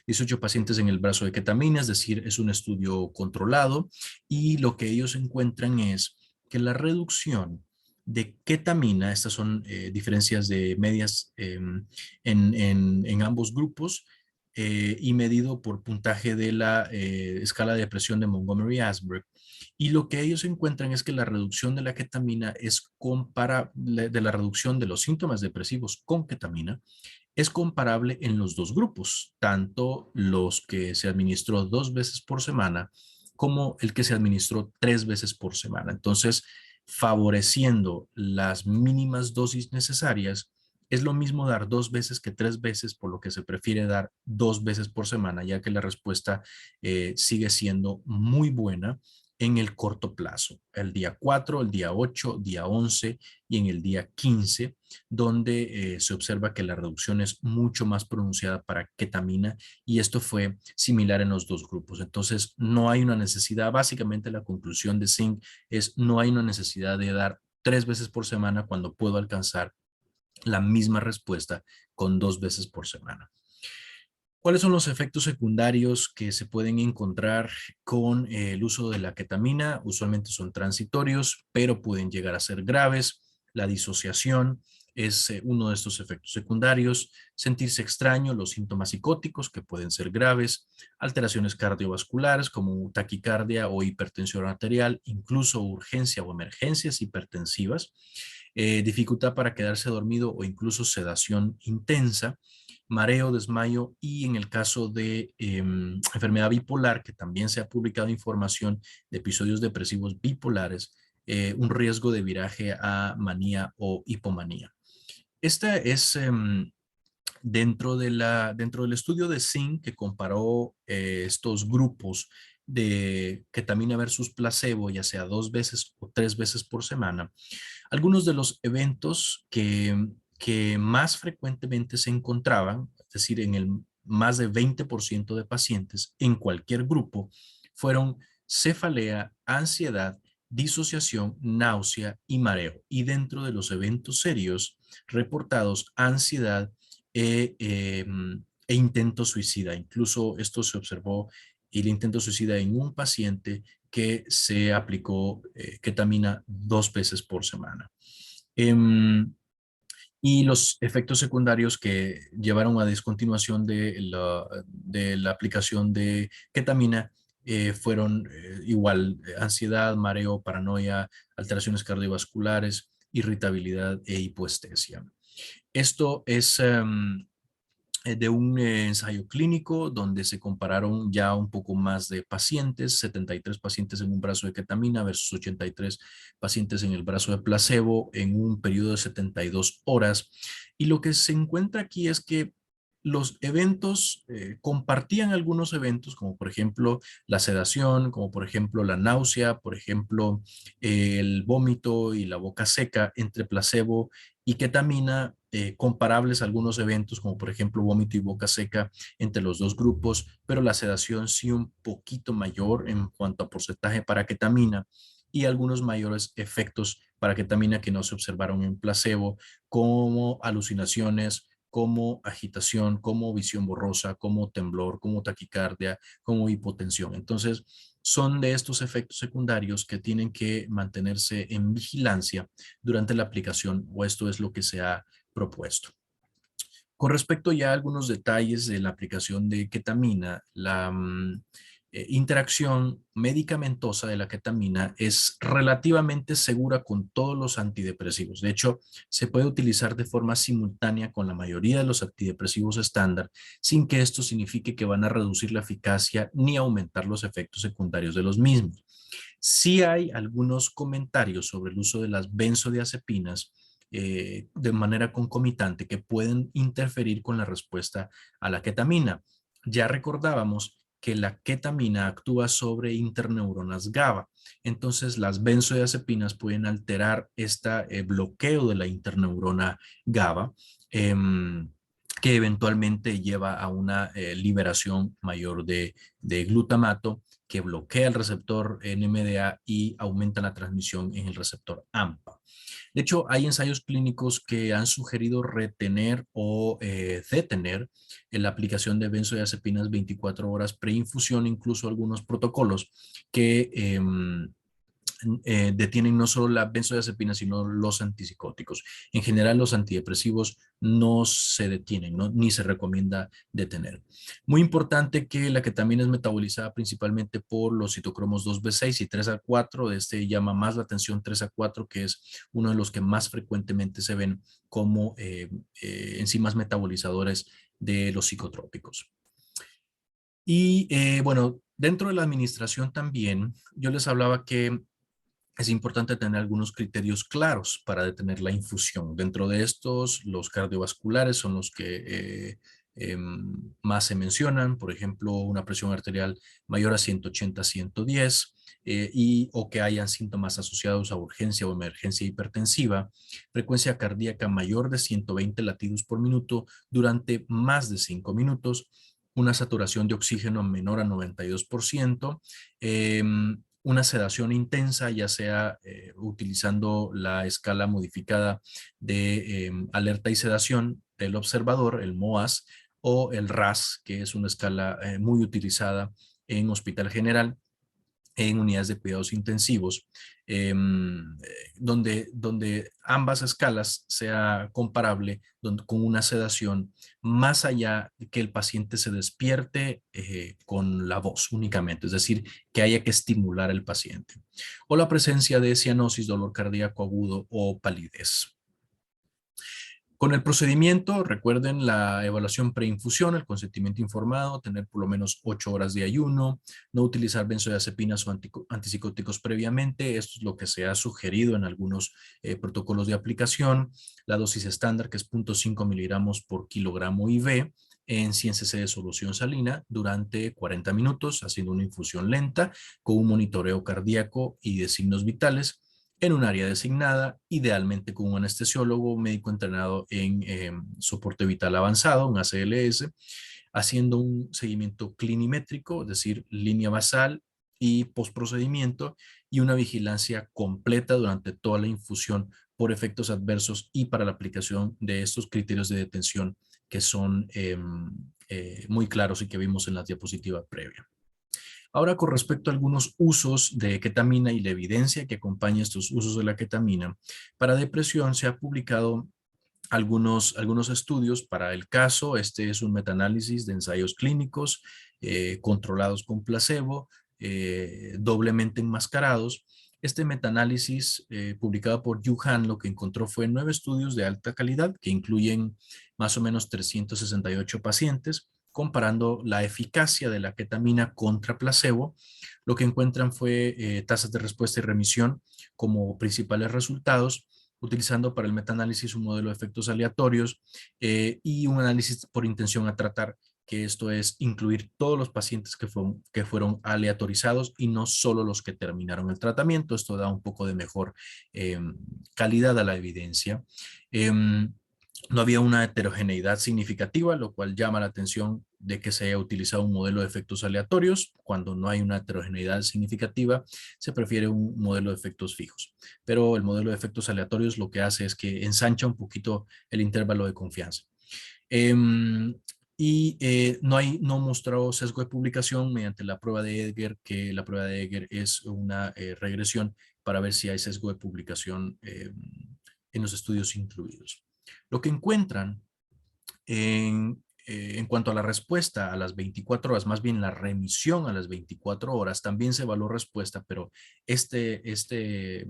18 pacientes en el brazo de ketamina, es decir, es un estudio controlado, y lo que ellos encuentran es que la reducción de ketamina, estas son diferencias de medias en ambos grupos, y medido por puntaje de la escala de depresión de Montgomery-Åsberg, y lo que ellos encuentran es que la reducción de la ketamina es comparable, de la reducción de los síntomas depresivos con ketamina, es comparable en los dos grupos, tanto los que se administró 2 veces por semana como el que se administró 3 veces por semana. Entonces, favoreciendo las mínimas dosis necesarias, es lo mismo dar 2 veces que 3 veces, por lo que se prefiere dar 2 veces por semana, ya que la respuesta sigue siendo muy buena en el corto plazo, el día 4, el día 8, día 11 y en el día 15, donde se observa que la reducción es mucho más pronunciada para ketamina y esto fue similar en los dos grupos. Entonces, no hay una necesidad, básicamente la conclusión de Singh es no hay una necesidad de dar 3 veces por semana cuando puedo alcanzar la misma respuesta con 2 veces por semana. ¿Cuáles son los efectos secundarios que se pueden encontrar con el uso de la ketamina? Usualmente son transitorios, pero pueden llegar a ser graves. La disociación es uno de estos efectos secundarios. Sentirse extraño, los síntomas psicóticos que pueden ser graves, alteraciones cardiovasculares como taquicardia o hipertensión arterial, incluso urgencia o emergencias hipertensivas, dificultad para quedarse dormido o incluso sedación intensa, mareo, desmayo y en el caso de enfermedad bipolar, que también se ha publicado información de episodios depresivos bipolares, un riesgo de viraje a manía o hipomanía. Esta es dentro del estudio de Singh que comparó estos grupos de ketamina versus placebo, ya sea 2 veces o 3 veces por semana. Algunos de los eventos que más frecuentemente se encontraban, es decir, en el más de 20% de pacientes en cualquier grupo, fueron cefalea, ansiedad, disociación, náusea y mareo. Y dentro de los eventos serios reportados, ansiedad e intento suicida. Incluso esto se observó el intento suicida en un paciente que se aplicó ketamina 2 veces por semana. Em, y los efectos secundarios que llevaron a discontinuación de la aplicación de ketamina fueron igual ansiedad, mareo, paranoia, alteraciones cardiovasculares, irritabilidad e hipoestesia. Esto es de un ensayo clínico donde se compararon ya un poco más de pacientes, 73 pacientes en un brazo de ketamina versus 83 pacientes en el brazo de placebo en un periodo de 72 horas. Y lo que se encuentra aquí es que los eventos compartían algunos eventos, como por ejemplo la sedación, como por ejemplo la náusea, por ejemplo el vómito y la boca seca entre placebo y ketamina, comparables a algunos eventos, como por ejemplo vómito y boca seca entre los dos grupos, pero la sedación sí un poquito mayor en cuanto a porcentaje para ketamina y algunos mayores efectos para ketamina que no se observaron en placebo, como alucinaciones, como agitación, como visión borrosa, como temblor, como taquicardia, como hipotensión. Entonces, son de estos efectos secundarios que tienen que mantenerse en vigilancia durante la aplicación, o esto es lo que se ha propuesto. Con respecto ya a algunos detalles de la aplicación de ketamina, la interacción medicamentosa de la ketamina es relativamente segura con todos los antidepresivos. De hecho, se puede utilizar de forma simultánea con la mayoría de los antidepresivos estándar, sin que esto signifique que van a reducir la eficacia ni aumentar los efectos secundarios de los mismos. Sí hay algunos comentarios sobre el uso de las benzodiazepinas de manera concomitante que pueden interferir con la respuesta a la ketamina. Ya recordábamos que la ketamina actúa sobre interneuronas GABA. Entonces, las benzodiazepinas pueden alterar este bloqueo de la interneurona GABA, que eventualmente lleva a una liberación mayor de glutamato que bloquea el receptor NMDA y aumenta la transmisión en el receptor AMPA. De hecho, hay ensayos clínicos que han sugerido retener o detener la aplicación de benzodiazepinas 24 horas preinfusión, incluso algunos protocolos que detienen no solo la benzodiazepina, sino los antipsicóticos. En general, los antidepresivos no se detienen, ¿no? Ni se recomienda detener. Muy importante que la ketamina es metabolizada principalmente por los citocromos 2B6 y 3A4. Este llama más la atención 3A4, que es uno de los que más frecuentemente se ven como enzimas metabolizadores de los psicotrópicos. Y bueno, dentro de la administración también, yo les hablaba que es importante tener algunos criterios claros para detener la infusión. Dentro de estos, los cardiovasculares son los que más se mencionan, por ejemplo, una presión arterial mayor a 180-110 y o que hayan síntomas asociados a urgencia o emergencia hipertensiva, frecuencia cardíaca mayor de 120 latidos por minuto durante más de 5 minutos, una saturación de oxígeno menor a 92%, una sedación intensa, ya sea utilizando la escala modificada de alerta y sedación del observador, el MOAS, o el RAS, que es una escala muy utilizada en Hospital General, en unidades de cuidados intensivos, donde ambas escalas sea comparable con una sedación más allá de que el paciente se despierte con la voz únicamente, es decir, que haya que estimular al paciente, o la presencia de cianosis, dolor cardíaco agudo o palidez. Con el procedimiento, recuerden la evaluación preinfusión, el consentimiento informado, tener por lo menos 8 horas de ayuno, no utilizar benzodiazepinas o antipsicóticos previamente. Esto es lo que se ha sugerido en algunos protocolos de aplicación. La dosis estándar, que es 0.5 miligramos por kilogramo IV en 100 cc de solución salina durante 40 minutos, haciendo una infusión lenta con un monitoreo cardíaco y de signos vitales en un área designada, idealmente con un anestesiólogo médico entrenado en soporte vital avanzado, un ACLS, haciendo un seguimiento clinimétrico, es decir, línea basal y postprocedimiento, y una vigilancia completa durante toda la infusión por efectos adversos y para la aplicación de estos criterios de detención que son muy claros y que vimos en la diapositiva previa. Ahora, con respecto a algunos usos de ketamina y la evidencia que acompaña estos usos de la ketamina, para depresión se ha publicado algunos estudios para el caso. Este es un metaanálisis de ensayos clínicos controlados con placebo, doblemente enmascarados. Este metaanálisis publicado por Yu Han lo que encontró fue 9 estudios de alta calidad que incluyen más o menos 368 pacientes, comparando la eficacia de la ketamina contra placebo. Lo que encuentran fue tasas de respuesta y remisión como principales resultados, utilizando para el metaanálisis un modelo de efectos aleatorios y un análisis por intención a tratar, que esto es incluir todos los pacientes que fueron aleatorizados y no solo los que terminaron el tratamiento. Esto da un poco de mejor calidad a la evidencia. No había una heterogeneidad significativa, lo cual llama la atención de que se haya utilizado un modelo de efectos aleatorios. Cuando no hay una heterogeneidad significativa, se prefiere un modelo de efectos fijos. Pero el modelo de efectos aleatorios lo que hace es que ensancha un poquito el intervalo de confianza. No mostró sesgo de publicación mediante la prueba de Edgar, que la prueba de Edgar es una regresión para ver si hay sesgo de publicación en los estudios incluidos. Lo que encuentran en cuanto a la respuesta a las 24 horas, más bien la remisión a las 24 horas, también se evaluó respuesta, pero este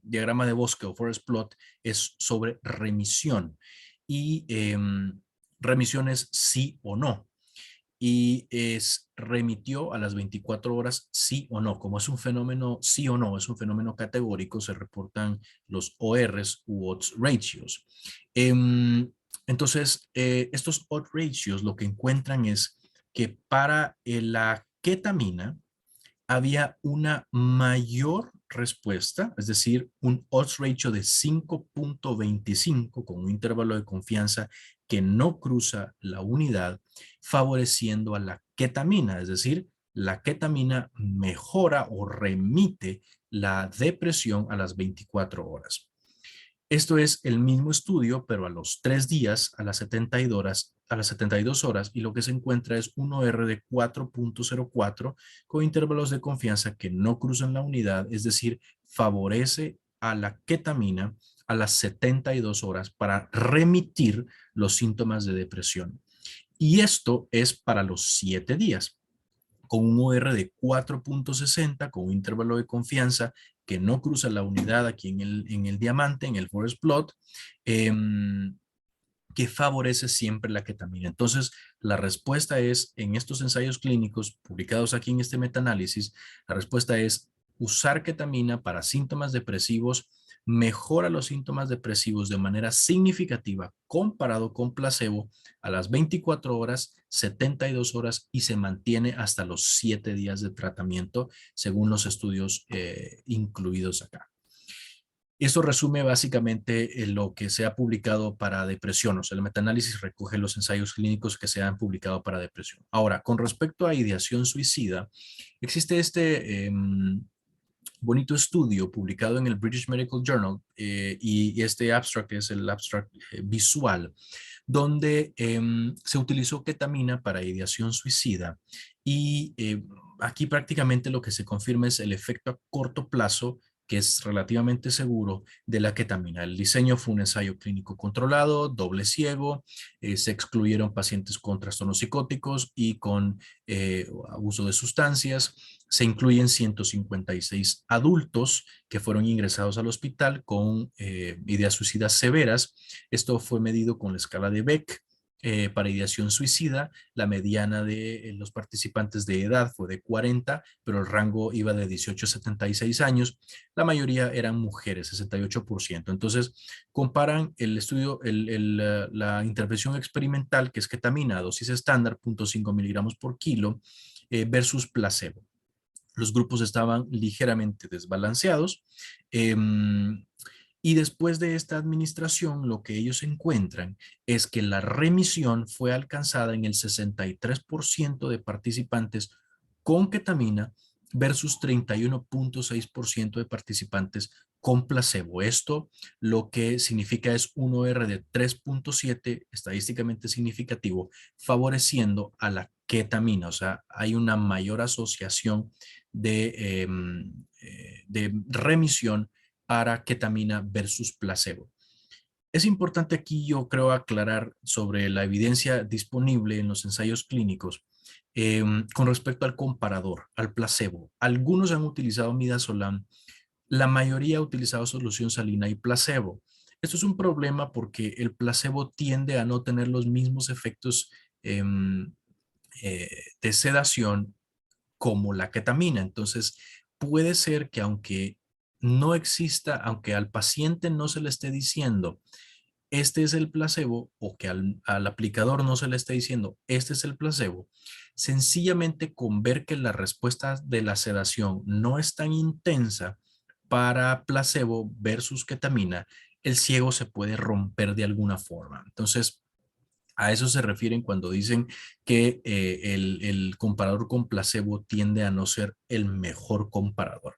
diagrama de bosque o forest plot es sobre remisión y remisión es sí o no. Y remitió a las 24 horas sí o no. Como es un fenómeno sí o no, es un fenómeno categórico, se reportan los ORs u odds ratios. Entonces, estos odds ratios lo que encuentran es que para la ketamina había una mayor respuesta, es decir, un odds ratio de 5.25 con un intervalo de confianza que no cruza la unidad, favoreciendo a la ketamina, es decir, la ketamina mejora o remite la depresión a las 24 horas. Esto es el mismo estudio, pero a los 3 días, a las 72 horas, y lo que se encuentra es un OR de 4.04 con intervalos de confianza que no cruzan la unidad, es decir, favorece a la ketamina a las 72 horas para remitir los síntomas de depresión. Y esto es para los 7 días con un OR de 4.60, con un intervalo de confianza que no cruza la unidad aquí en el diamante, en el forest plot, eh, que favorece siempre la ketamina. Entonces, la respuesta es, en estos ensayos clínicos publicados aquí en este metaanálisis, la respuesta es usar ketamina para síntomas depresivos mejora los síntomas depresivos de manera significativa comparado con placebo a las 24 horas, 72 horas y se mantiene hasta los 7 días de tratamiento según los estudios incluidos acá. Esto resume básicamente lo que se ha publicado para depresión. O sea, el metaanálisis recoge los ensayos clínicos que se han publicado para depresión. Ahora, con respecto a ideación suicida, existe este bonito estudio publicado en el British Medical Journal y este abstract es el abstract visual, donde se utilizó ketamina para ideación suicida y aquí prácticamente lo que se confirma es el efecto a corto plazo que es relativamente seguro de la ketamina. El diseño fue un ensayo clínico controlado, doble ciego, se excluyeron pacientes con trastornos psicóticos y con abuso de sustancias. Se incluyen 156 adultos que fueron ingresados al hospital con ideas suicidas severas. Esto fue medido con la escala de Beck para ideación suicida. La mediana de los participantes de edad fue de 40, pero el rango iba de 18 a 76 años. La mayoría eran mujeres, 68%. Entonces, comparan el estudio, la intervención experimental, que es ketamina, dosis estándar, 0.5 miligramos por kilo, versus placebo. Los grupos estaban ligeramente desbalanceados. Y después de esta administración, lo que ellos encuentran es que la remisión fue alcanzada en el 63% de participantes con ketamina versus 31.6% de participantes con placebo. Esto lo que significa es un OR de 3.7, estadísticamente significativo, favoreciendo a la ketamina. O sea, hay una mayor asociación de remisión para ketamina versus placebo. Es importante aquí, yo creo, aclarar sobre la evidencia disponible en los ensayos clínicos, con respecto al comparador, al placebo. Algunos han utilizado midazolam, la mayoría ha utilizado solución salina y placebo. Esto es un problema porque el placebo tiende a no tener los mismos efectos em, de sedación como la ketamina. Entonces, puede ser que aunque no exista, aunque al paciente no se le esté diciendo este es el placebo o que al aplicador no se le esté diciendo este es el placebo, sencillamente con ver que la respuesta de la sedación no es tan intensa para placebo versus ketamina, el ciego se puede romper de alguna forma. Entonces, a eso se refieren cuando dicen que el comparador con placebo tiende a no ser el mejor comparador.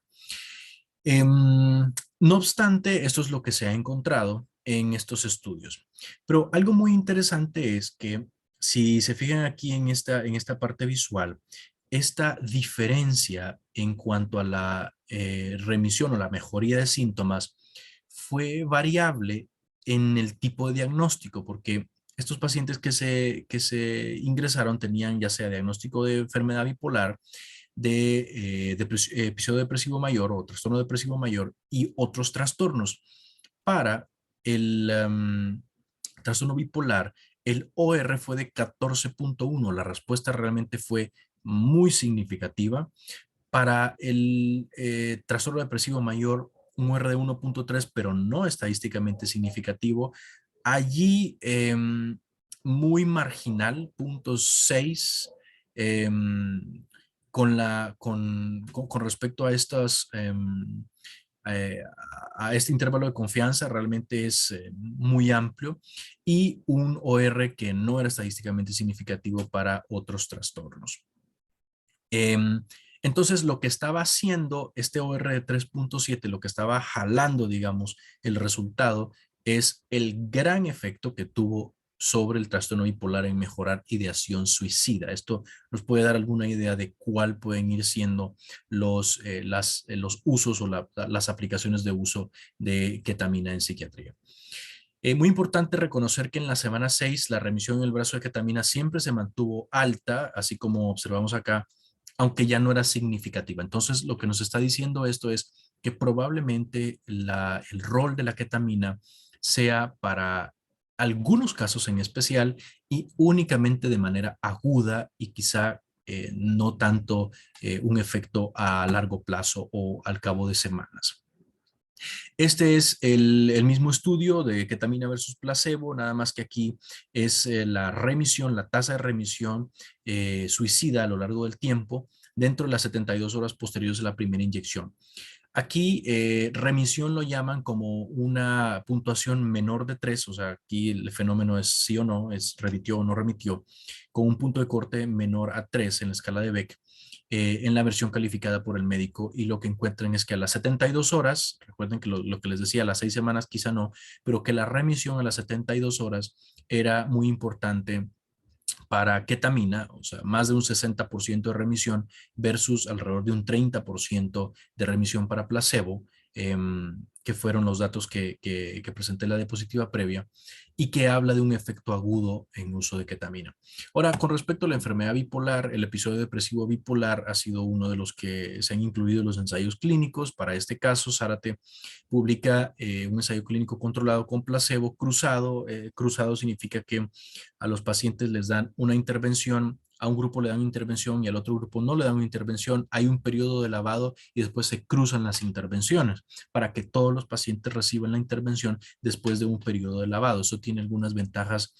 No obstante, esto es lo que se ha encontrado en estos estudios. Pero algo muy interesante es que si se fijan aquí en esta parte visual, esta diferencia en cuanto a la remisión o la mejoría de síntomas fue variable en el tipo de diagnóstico, porque estos pacientes que se ingresaron tenían ya sea diagnóstico de enfermedad bipolar, de episodio depresivo mayor o trastorno depresivo mayor y otros trastornos. Para el trastorno bipolar, el OR fue de 14.1. La respuesta realmente fue muy significativa. Para el trastorno depresivo mayor, un OR de 1.3, pero no estadísticamente significativo. Allí muy marginal, 0.6, con respecto a estas eh, a este intervalo de confianza realmente es muy amplio y un OR que no era estadísticamente significativo para otros trastornos. Entonces, lo que estaba haciendo este OR de 3.7, lo que estaba jalando, digamos, el resultado, es el gran efecto que tuvo sobre el trastorno bipolar en mejorar ideación suicida. Esto nos puede dar alguna idea de cuál pueden ir siendo los usos o las aplicaciones de uso de ketamina en psiquiatría. Muy importante reconocer que en la semana 6 la remisión en el brazo de ketamina siempre se mantuvo alta, así como observamos acá, aunque ya no era significativa. Entonces, lo que nos está diciendo esto es que probablemente el rol de la ketamina sea para algunos casos en especial y únicamente de manera aguda y quizá no tanto un efecto a largo plazo o al cabo de semanas. Este es el mismo estudio de ketamina versus placebo, nada más que aquí es la remisión, la tasa de remisión suicida a lo largo del tiempo dentro de las 72 horas posteriores a la primera inyección. Aquí remisión lo llaman como una puntuación menor de 3, o sea, aquí el fenómeno es sí o no, es remitió o no remitió, con un punto de corte menor a 3 en la escala de Beck, en la versión calificada por el médico, y lo que encuentran es que a las 72 horas, recuerden que lo que les decía, a las 6 semanas quizá no, pero que la remisión a las 72 horas era muy importante para ketamina, o sea, más de un 60% de remisión versus alrededor de un 30% de remisión para placebo, que fueron los datos que presenté en la diapositiva previa, y que habla de un efecto agudo en uso de ketamina. Ahora, con respecto a la enfermedad bipolar, el episodio depresivo bipolar ha sido uno de los que se han incluido en los ensayos clínicos. Para este caso, Zárate publica un ensayo clínico controlado con placebo cruzado. Cruzado significa que a los pacientes les dan una intervención, a un grupo le dan una intervención y al otro grupo no le dan una intervención. Hay un periodo de lavado y después se cruzan las intervenciones para que todos los pacientes reciban la intervención después de un periodo de lavado. Eso tiene algunas ventajas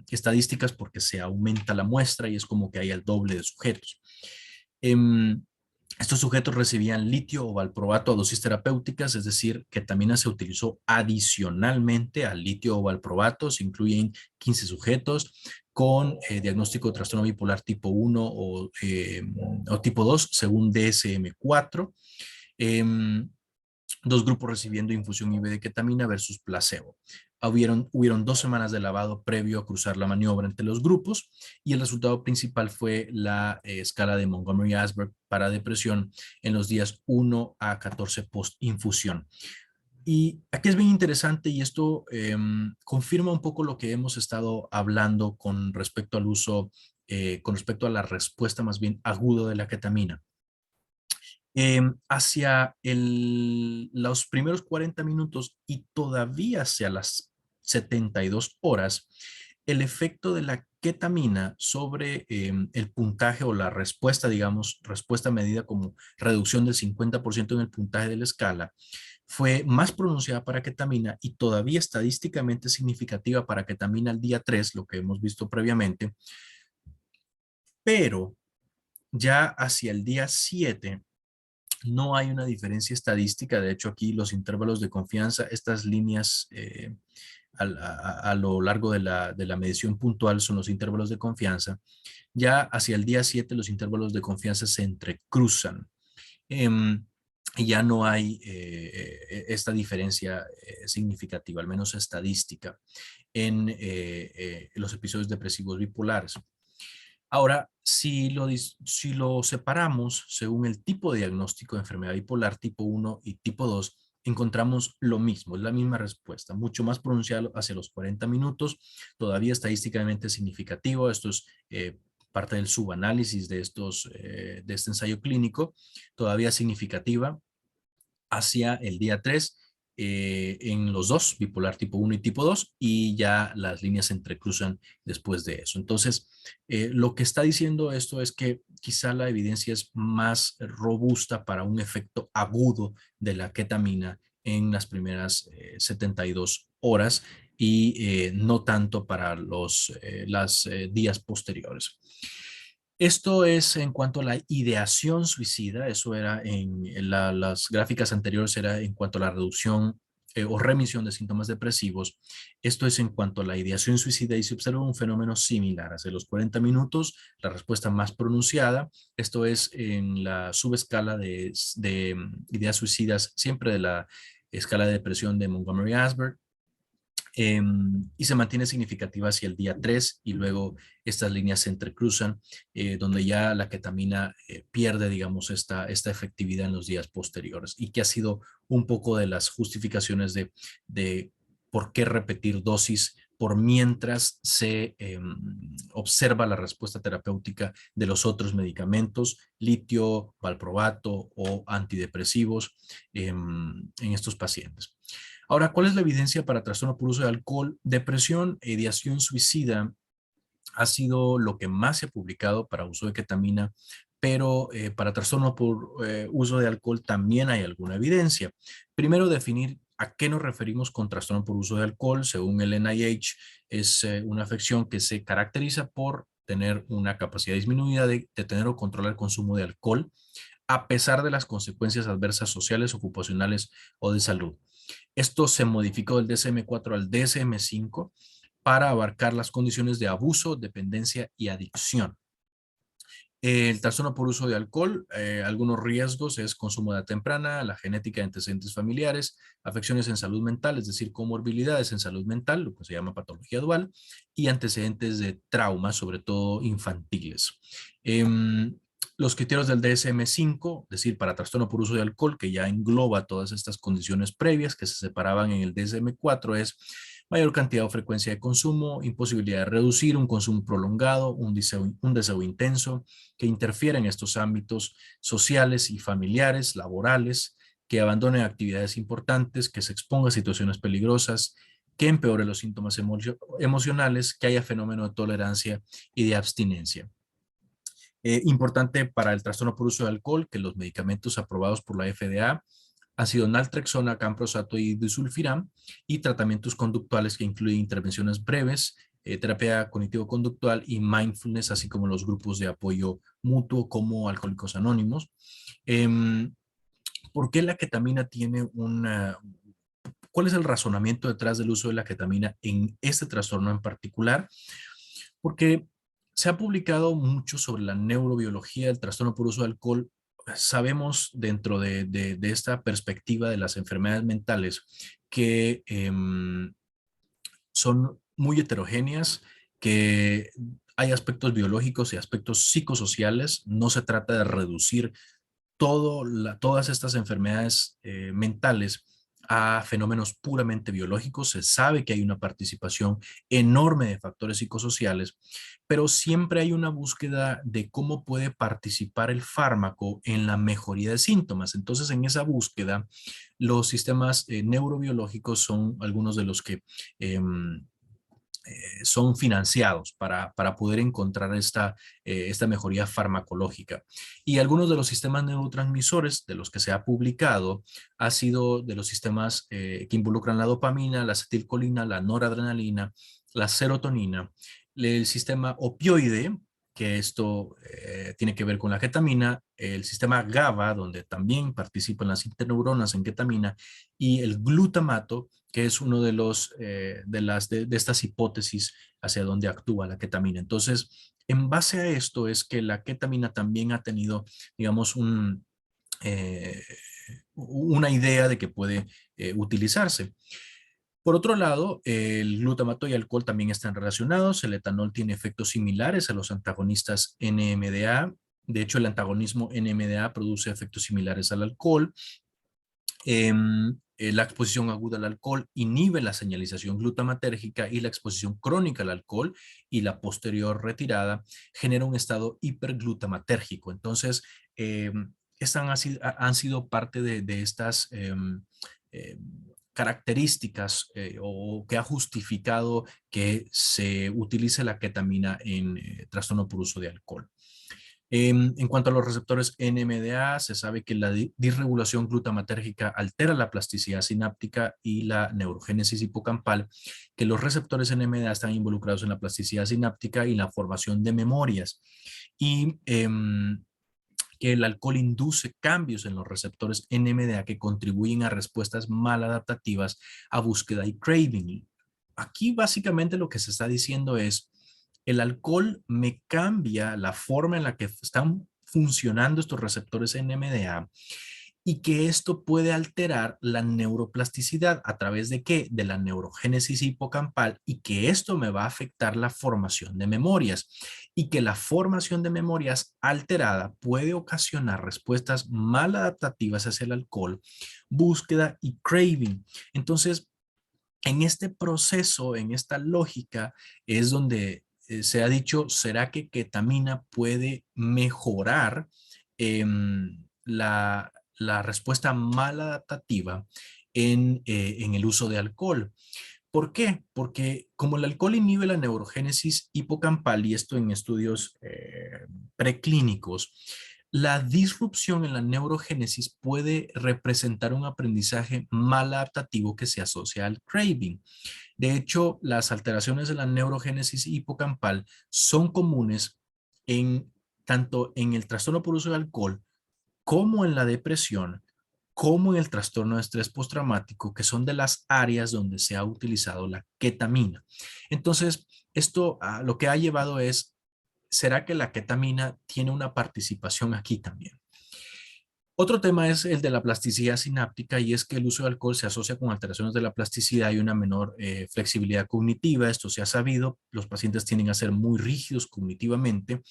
estadísticas porque se aumenta la muestra y es como que hay el doble de sujetos. Estos sujetos recibían litio o valproato a dosis terapéuticas, es decir, ketamina se utilizó adicionalmente al litio o valproato. Se incluyen 15 sujetos con diagnóstico de trastorno bipolar tipo 1 o tipo 2 según DSM-4. Dos grupos recibiendo infusión IV de ketamina versus placebo. Hubieron 2 semanas de lavado previo a cruzar la maniobra entre los grupos y el resultado principal fue la escala de Montgomery-Åsberg para depresión en los días 1 a 14 post-infusión. Y aquí es bien interesante y esto confirma un poco lo que hemos estado hablando con respecto al uso con respecto a la respuesta más bien aguda de la ketamina. Hacia los primeros 40 minutos y todavía hacia las 72 horas, el efecto de la ketamina sobre el puntaje o la respuesta, digamos, respuesta medida como reducción del 50% en el puntaje de la escala, fue más pronunciada para ketamina y todavía estadísticamente significativa para ketamina al día 3, lo que hemos visto previamente, pero ya hacia el día 7 no hay una diferencia estadística. De hecho, aquí los intervalos de confianza, estas líneas a lo largo de la medición puntual son los intervalos de confianza. Ya hacia el día 7 los intervalos de confianza se entrecruzan. Y ya no hay esta diferencia significativa, al menos estadística, en los episodios depresivos bipolares. Ahora, si lo separamos según el tipo de diagnóstico de enfermedad bipolar tipo 1 y tipo 2, encontramos lo mismo, es la misma respuesta, mucho más pronunciado hacia los 40 minutos, todavía estadísticamente significativo. Esto es parte del subanálisis de este ensayo clínico, todavía significativa hacia el día 3 en los dos, bipolar tipo 1 y tipo 2, y ya las líneas se entrecruzan después de eso. Entonces, lo que está diciendo esto es que quizá la evidencia es más robusta para un efecto agudo de la ketamina en las primeras 72 horas y no tanto para los días posteriores. Esto es en cuanto a la ideación suicida. Eso era las gráficas anteriores, era en cuanto a la reducción o remisión de síntomas depresivos. Esto es en cuanto a la ideación suicida y se observa un fenómeno similar. Hace los 40 minutos, la respuesta más pronunciada. Esto es en la subescala de ideas suicidas, siempre de la escala de depresión de Montgomery-Åsberg. Y se mantiene significativa hacia el día 3 y luego estas líneas se entrecruzan, donde ya la ketamina pierde, digamos, esta efectividad en los días posteriores, y que ha sido un poco de las justificaciones de por qué repetir dosis por mientras se observa la respuesta terapéutica de los otros medicamentos, litio, valproato o antidepresivos en estos pacientes. Ahora, ¿cuál es la evidencia para trastorno por uso de alcohol? Depresión e ideación suicida ha sido lo que más se ha publicado para uso de ketamina, pero para trastorno por uso de alcohol también hay alguna evidencia. Primero, definir a qué nos referimos con trastorno por uso de alcohol. Según el NIH, es una afección que se caracteriza por tener una capacidad disminuida de tener o controlar el consumo de alcohol, a pesar de las consecuencias adversas sociales, ocupacionales o de salud. Esto se modificó del DSM-4 al DSM-5 para abarcar las condiciones de abuso, dependencia y adicción. El trastorno por uso de alcohol, algunos riesgos es consumo de edad temprana, la genética de antecedentes familiares, afecciones en salud mental, es decir, comorbilidades en salud mental, lo que se llama patología dual, y antecedentes de trauma, sobre todo infantiles. Los criterios del DSM-5, es decir, para trastorno por uso de alcohol, que ya engloba todas estas condiciones previas que se separaban en el DSM-4, es mayor cantidad o frecuencia de consumo, imposibilidad de reducir, un consumo prolongado, un deseo intenso, que interfiera en estos ámbitos sociales y familiares, laborales, que abandone actividades importantes, que se exponga a situaciones peligrosas, que empeore los síntomas emocionales, que haya fenómeno de tolerancia y de abstinencia. Importante para el trastorno por uso de alcohol que los medicamentos aprobados por la FDA han sido naltrexona, camprosato y disulfiram, y tratamientos conductuales que incluyen intervenciones breves, terapia cognitivo-conductual y mindfulness, así como los grupos de apoyo mutuo como Alcohólicos Anónimos. ¿Por qué la ketamina tiene cuál es el razonamiento detrás del uso de la ketamina en este trastorno en particular? Porque se ha publicado mucho sobre la neurobiología del trastorno por uso de alcohol. Sabemos dentro de esta perspectiva de las enfermedades mentales que son muy heterogéneas, que hay aspectos biológicos y aspectos psicosociales. No se trata de reducir todas estas enfermedades mentales a fenómenos puramente biológicos. Se sabe que hay una participación enorme de factores psicosociales, pero siempre hay una búsqueda de cómo puede participar el fármaco en la mejoría de síntomas. Entonces, en esa búsqueda, los sistemas neurobiológicos son algunos de los que son financiados para poder encontrar esta mejoría farmacológica. Y algunos de los sistemas neurotransmisores de los que se ha publicado ha sido de los sistemas que involucran la dopamina, la acetilcolina, la noradrenalina, la serotonina, el sistema opioide, que esto tiene que ver con la ketamina, el sistema GABA, donde también participan las interneuronas en ketamina, y el glutamato, que es uno de de estas hipótesis hacia donde actúa la ketamina. Entonces, en base a esto es que la ketamina también ha tenido, digamos, eh, una idea de que puede utilizarse. Por otro lado, el glutamato y alcohol también están relacionados. El etanol tiene efectos similares a los antagonistas NMDA. De hecho, el antagonismo NMDA produce efectos similares al alcohol. La exposición aguda al alcohol inhibe la señalización glutamatérgica, y la exposición crónica al alcohol y la posterior retirada genera un estado hiperglutamatérgico. Entonces, han sido parte de estas eh, características o que ha justificado que se utilice la ketamina en trastorno por uso de alcohol. En cuanto a los receptores NMDA, se sabe que la disregulación glutamatérgica altera la plasticidad sináptica y la neurogénesis hipocampal, que los receptores NMDA están involucrados en la plasticidad sináptica y la formación de memorias, y que el alcohol induce cambios en los receptores NMDA que contribuyen a respuestas maladaptativas a búsqueda y craving. Aquí básicamente lo que se está diciendo es, el alcohol me cambia la forma en la que están funcionando estos receptores NMDA, y que esto puede alterar la neuroplasticidad a través de qué? De la neurogénesis hipocampal, y que esto me va a afectar la formación de memorias, y que la formación de memorias alterada puede ocasionar respuestas maladaptativas hacia el alcohol, búsqueda y craving. Entonces, en este proceso, en esta lógica, es donde se ha dicho, ¿será que ketamina puede mejorar la respuesta maladaptativa en el uso de alcohol? ¿Por qué? Porque como el alcohol inhibe la neurogénesis hipocampal, y esto en estudios preclínicos, la disrupción en la neurogénesis puede representar un aprendizaje maladaptativo que se asocia al craving. De hecho, las alteraciones de la neurogénesis hipocampal son comunes en tanto en el trastorno por uso de alcohol, como en la depresión, como en el trastorno de estrés postraumático, que son de las áreas donde se ha utilizado la ketamina. Entonces, esto lo que ha llevado es, ¿será que la ketamina tiene una participación aquí también? Otro tema es el de la plasticidad sináptica, y es que el uso de alcohol se asocia con alteraciones de la plasticidad y una menor flexibilidad cognitiva. Esto se ha sabido. Los pacientes tienden a ser muy rígidos cognitivamente,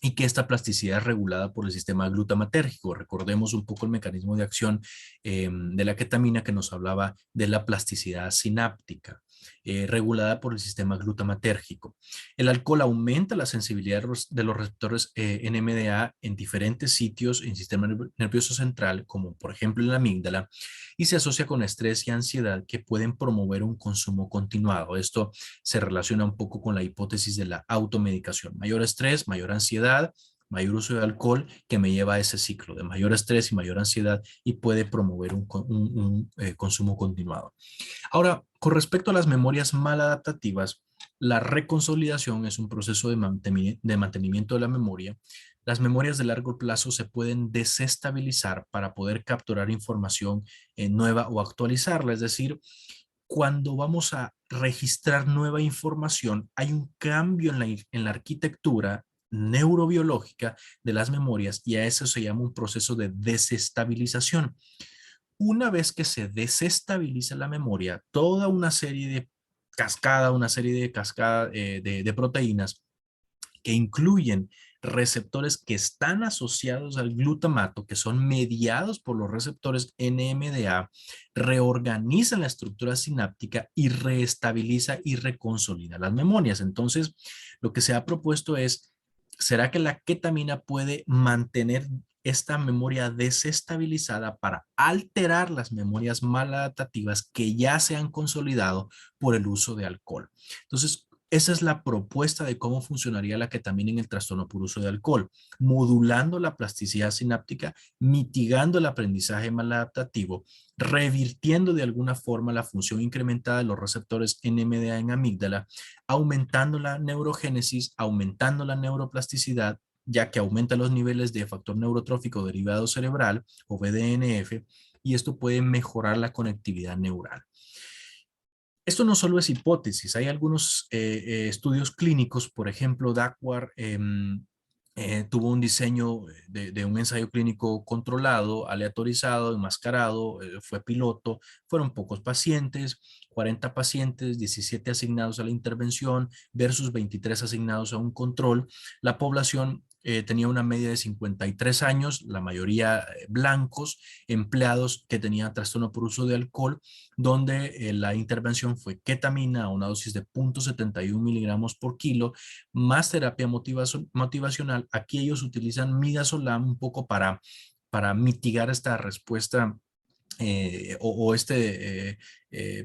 y que esta plasticidad es regulada por el sistema glutamatérgico. Recordemos un poco el mecanismo de acción de la ketamina, que nos hablaba de la plasticidad sináptica, regulada por el sistema glutamatérgico. El alcohol aumenta la sensibilidad de los receptores NMDA en diferentes sitios en el sistema nervioso central, como por ejemplo en la amígdala, y se asocia con estrés y ansiedad que pueden promover un consumo continuado. Esto se relaciona un poco con la hipótesis de la automedicación. Mayor estrés, mayor ansiedad, mayor uso de alcohol, que me lleva a ese ciclo de mayor estrés y mayor ansiedad, y puede promover un consumo continuado. Ahora, con respecto a las memorias maladaptativas, la reconsolidación es un proceso de mantenimiento de la memoria. Las memorias de largo plazo se pueden desestabilizar para poder capturar información nueva o actualizarla. Es decir, cuando vamos a registrar nueva información, hay un cambio en la arquitectura neurobiológica de las memorias, y a eso se llama un proceso de desestabilización. Una vez que se desestabiliza la memoria, toda una serie de cascada de proteínas que incluyen receptores que están asociados al glutamato, que son mediados por los receptores NMDA, reorganizan la estructura sináptica y reestabiliza y reconsolida las memorias. Entonces, lo que se ha propuesto es, ¿será que la ketamina puede mantener esta memoria desestabilizada para alterar las memorias maladaptativas que ya se han consolidado por el uso de alcohol? Entonces, esa es la propuesta de cómo funcionaría la ketamina en el trastorno por uso de alcohol, modulando la plasticidad sináptica, mitigando el aprendizaje maladaptativo, revirtiendo de alguna forma la función incrementada de los receptores NMDA en amígdala, aumentando la neurogénesis, aumentando la neuroplasticidad, ya que aumenta los niveles de factor neurotrófico derivado cerebral o BDNF, y esto puede mejorar la conectividad neural. Esto no solo es hipótesis, hay algunos estudios clínicos, por ejemplo, Dakwar tuvo un diseño de un ensayo clínico controlado, aleatorizado, enmascarado, fue piloto, fueron pocos pacientes, 40 pacientes, 17 asignados a la intervención versus 23 asignados a un control. La población tenía una media de 53 años, la mayoría blancos, empleados que tenían trastorno por uso de alcohol, donde la intervención fue ketamina a una dosis de 0.71 miligramos por kilo, más terapia motivacional. Aquí ellos utilizan midazolam un poco para mitigar esta respuesta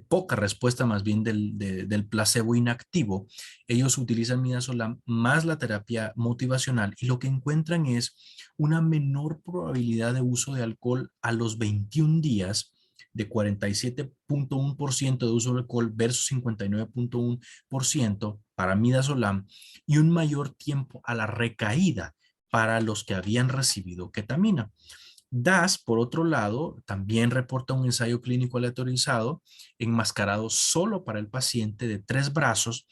poca respuesta más bien del placebo inactivo. Ellos utilizan midazolam más la terapia motivacional y lo que encuentran es una menor probabilidad de uso de alcohol a los 21 días, de 47.1% de uso de alcohol versus 59.1% para midazolam, y un mayor tiempo a la recaída para los que habían recibido ketamina. DAS, por otro lado, también reporta un ensayo clínico aleatorizado enmascarado solo para el paciente de 3 brazos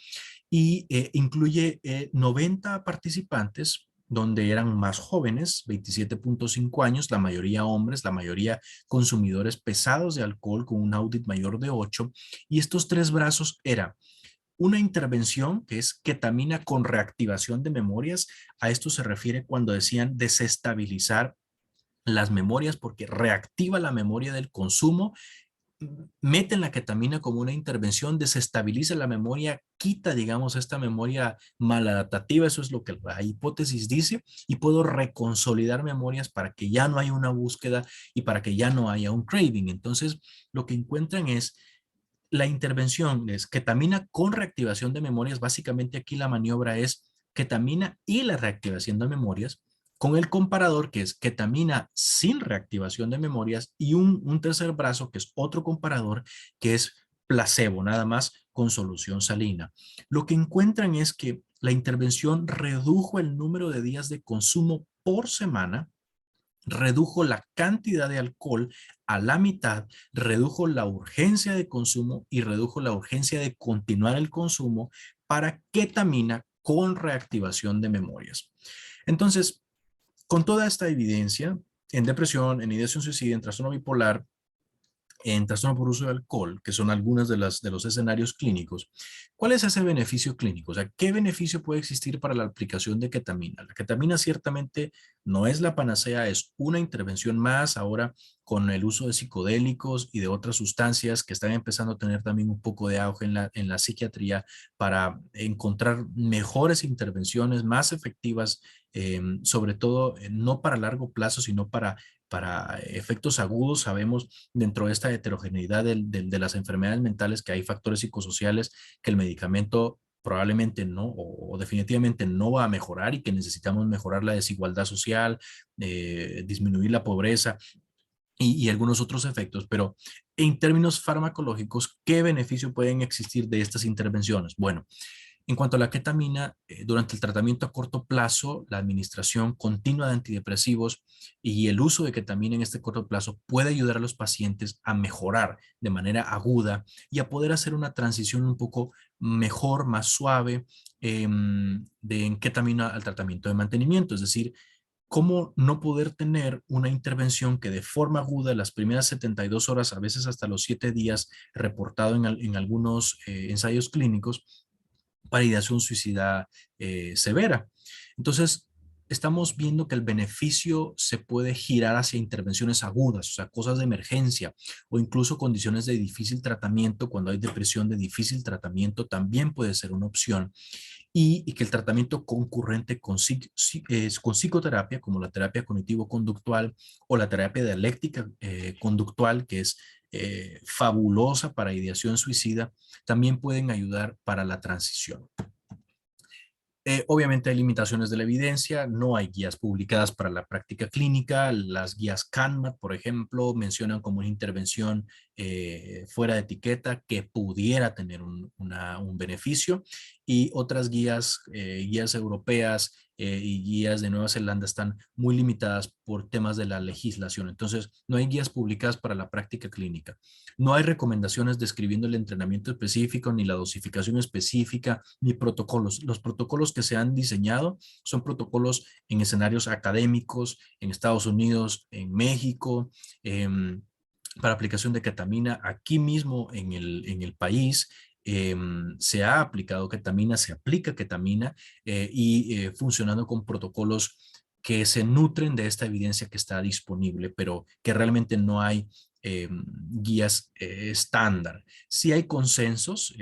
y incluye 90 participantes donde eran más jóvenes, 27.5 años, la mayoría hombres, la mayoría consumidores pesados de alcohol con un audit mayor de 8, y estos 3 brazos eran una intervención que es ketamina con reactivación de memorias. A esto se refiere cuando decían desestabilizar las memorias porque reactiva la memoria del consumo, meten la ketamina como una intervención, desestabiliza la memoria, quita, digamos, esta memoria maladaptativa, eso es lo que la hipótesis dice, y puedo reconsolidar memorias para que ya no haya una búsqueda y para que ya no haya un craving. Entonces, lo que encuentran es la intervención es ketamina con reactivación de memorias. Básicamente aquí la maniobra es ketamina y la reactivación de memorias, con el comparador que es ketamina sin reactivación de memorias, y un tercer brazo que es otro comparador que es placebo, nada más con solución salina. Lo que encuentran es que la intervención redujo el número de días de consumo por semana, redujo la cantidad de alcohol a la mitad, redujo la urgencia de consumo y redujo la urgencia de continuar el consumo para ketamina con reactivación de memorias. Entonces, con toda esta evidencia, en depresión, en ideación suicida, en trastorno bipolar, en trastorno por uso de alcohol, que son algunos de los escenarios clínicos, ¿cuál es ese beneficio clínico? O sea, ¿qué beneficio puede existir para la aplicación de ketamina? La ketamina ciertamente no es la panacea, es una intervención más ahora con el uso de psicodélicos y de otras sustancias que están empezando a tener también un poco de auge en la psiquiatría para encontrar mejores intervenciones más efectivas, sobre todo no para largo plazo, sino para efectos agudos. Sabemos dentro de esta heterogeneidad de las enfermedades mentales que hay factores psicosociales que el medicamento probablemente no o definitivamente no va a mejorar, y que necesitamos mejorar la desigualdad social, disminuir la pobreza y algunos otros efectos. Pero en términos farmacológicos, ¿qué beneficio pueden existir de estas intervenciones? Bueno, en cuanto a la ketamina, durante el tratamiento a corto plazo, la administración continua de antidepresivos y el uso de ketamina en este corto plazo puede ayudar a los pacientes a mejorar de manera aguda y a poder hacer una transición un poco mejor, más suave, de ketamina al tratamiento de mantenimiento. Es decir, cómo no poder tener una intervención que de forma aguda, las primeras 72 horas, a veces hasta los 7 días, reportado en algunos ensayos clínicos, para ideación suicida severa. Entonces, estamos viendo que el beneficio se puede girar hacia intervenciones agudas, o sea, cosas de emergencia o incluso condiciones de difícil tratamiento. Cuando hay depresión de difícil tratamiento, también puede ser una opción. Y que el tratamiento concurrente con psicoterapia, como la terapia cognitivo-conductual o la terapia dialéctica conductual, que es fabulosa para ideación suicida, también pueden ayudar para la transición. Obviamente hay limitaciones de la evidencia, no hay guías publicadas para la práctica clínica. Las guías CANMAT, por ejemplo, mencionan como una intervención fuera de etiqueta que pudiera tener un beneficio, y otras guías, guías europeas y guías de Nueva Zelanda están muy limitadas por temas de la legislación. Entonces, no hay guías publicadas para la práctica clínica. No hay recomendaciones describiendo el entrenamiento específico, ni la dosificación específica, ni protocolos. Los protocolos que se han diseñado son protocolos en escenarios académicos, en Estados Unidos, en México, para aplicación de ketamina. Aquí mismo en el país se ha aplicado ketamina, se aplica ketamina funcionando con protocolos que se nutren de esta evidencia que está disponible, pero que realmente no hay guías estándar. Sí hay consensos,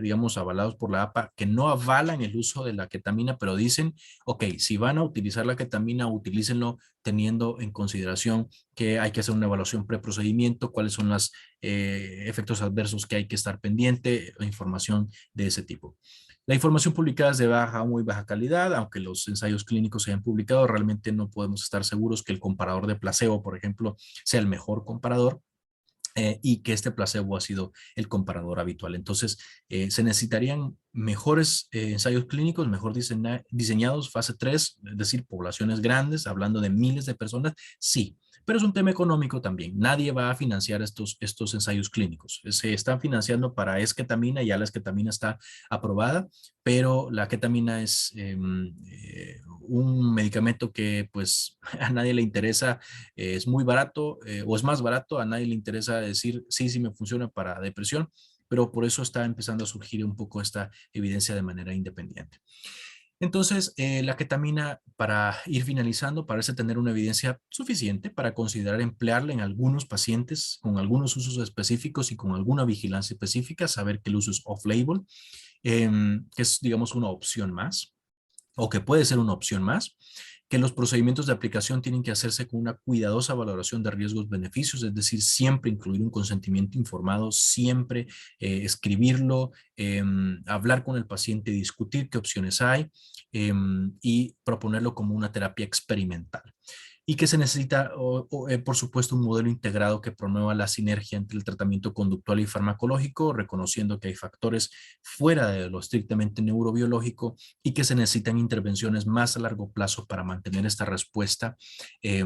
digamos, avalados por la APA, que no avalan el uso de la ketamina, pero dicen, ok, si van a utilizar la ketamina, utilícenlo teniendo en consideración que hay que hacer una evaluación preprocedimiento, cuáles son los efectos adversos que hay que estar pendiente, información de ese tipo. La información publicada es de baja o muy baja calidad. Aunque los ensayos clínicos se hayan publicado, realmente no podemos estar seguros que el comparador de placebo, por ejemplo, sea el mejor comparador. Y que este placebo ha sido el comparador habitual. Entonces, se necesitarían mejores ensayos clínicos, mejor diseñados, fase 3, es decir, poblaciones grandes, hablando de miles de personas, sí. Pero es un tema económico también. Nadie va a financiar estos ensayos clínicos. Se están financiando para esketamina, ya la esketamina está aprobada, pero la ketamina es un medicamento que pues a nadie le interesa. Es muy barato o es más barato, a nadie le interesa decir sí, sí me funciona para depresión, pero por eso está empezando a surgir un poco esta evidencia de manera independiente. Entonces, la ketamina, para ir finalizando, parece tener una evidencia suficiente para considerar emplearla en algunos pacientes con algunos usos específicos y con alguna vigilancia específica, saber que el uso es off-label, que es, digamos, una opción más, o que puede ser una opción más, que los procedimientos de aplicación tienen que hacerse con una cuidadosa valoración de riesgos-beneficios, es decir, siempre incluir un consentimiento informado, siempre escribirlo, hablar con el paciente, discutir qué opciones hay y proponerlo como una terapia experimental. Y que se necesita, por supuesto, un modelo integrado que promueva la sinergia entre el tratamiento conductual y farmacológico, reconociendo que hay factores fuera de lo estrictamente neurobiológico y que se necesitan intervenciones más a largo plazo para mantener esta respuesta eh,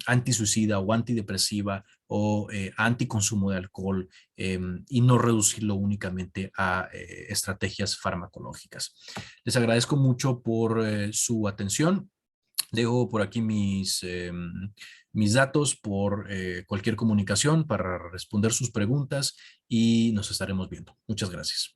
antisuicida o antidepresiva o anticonsumo de alcohol, y no reducirlo únicamente a estrategias farmacológicas. Les agradezco mucho por su atención. Dejo por aquí mis datos por cualquier comunicación para responder sus preguntas y nos estaremos viendo. Muchas gracias.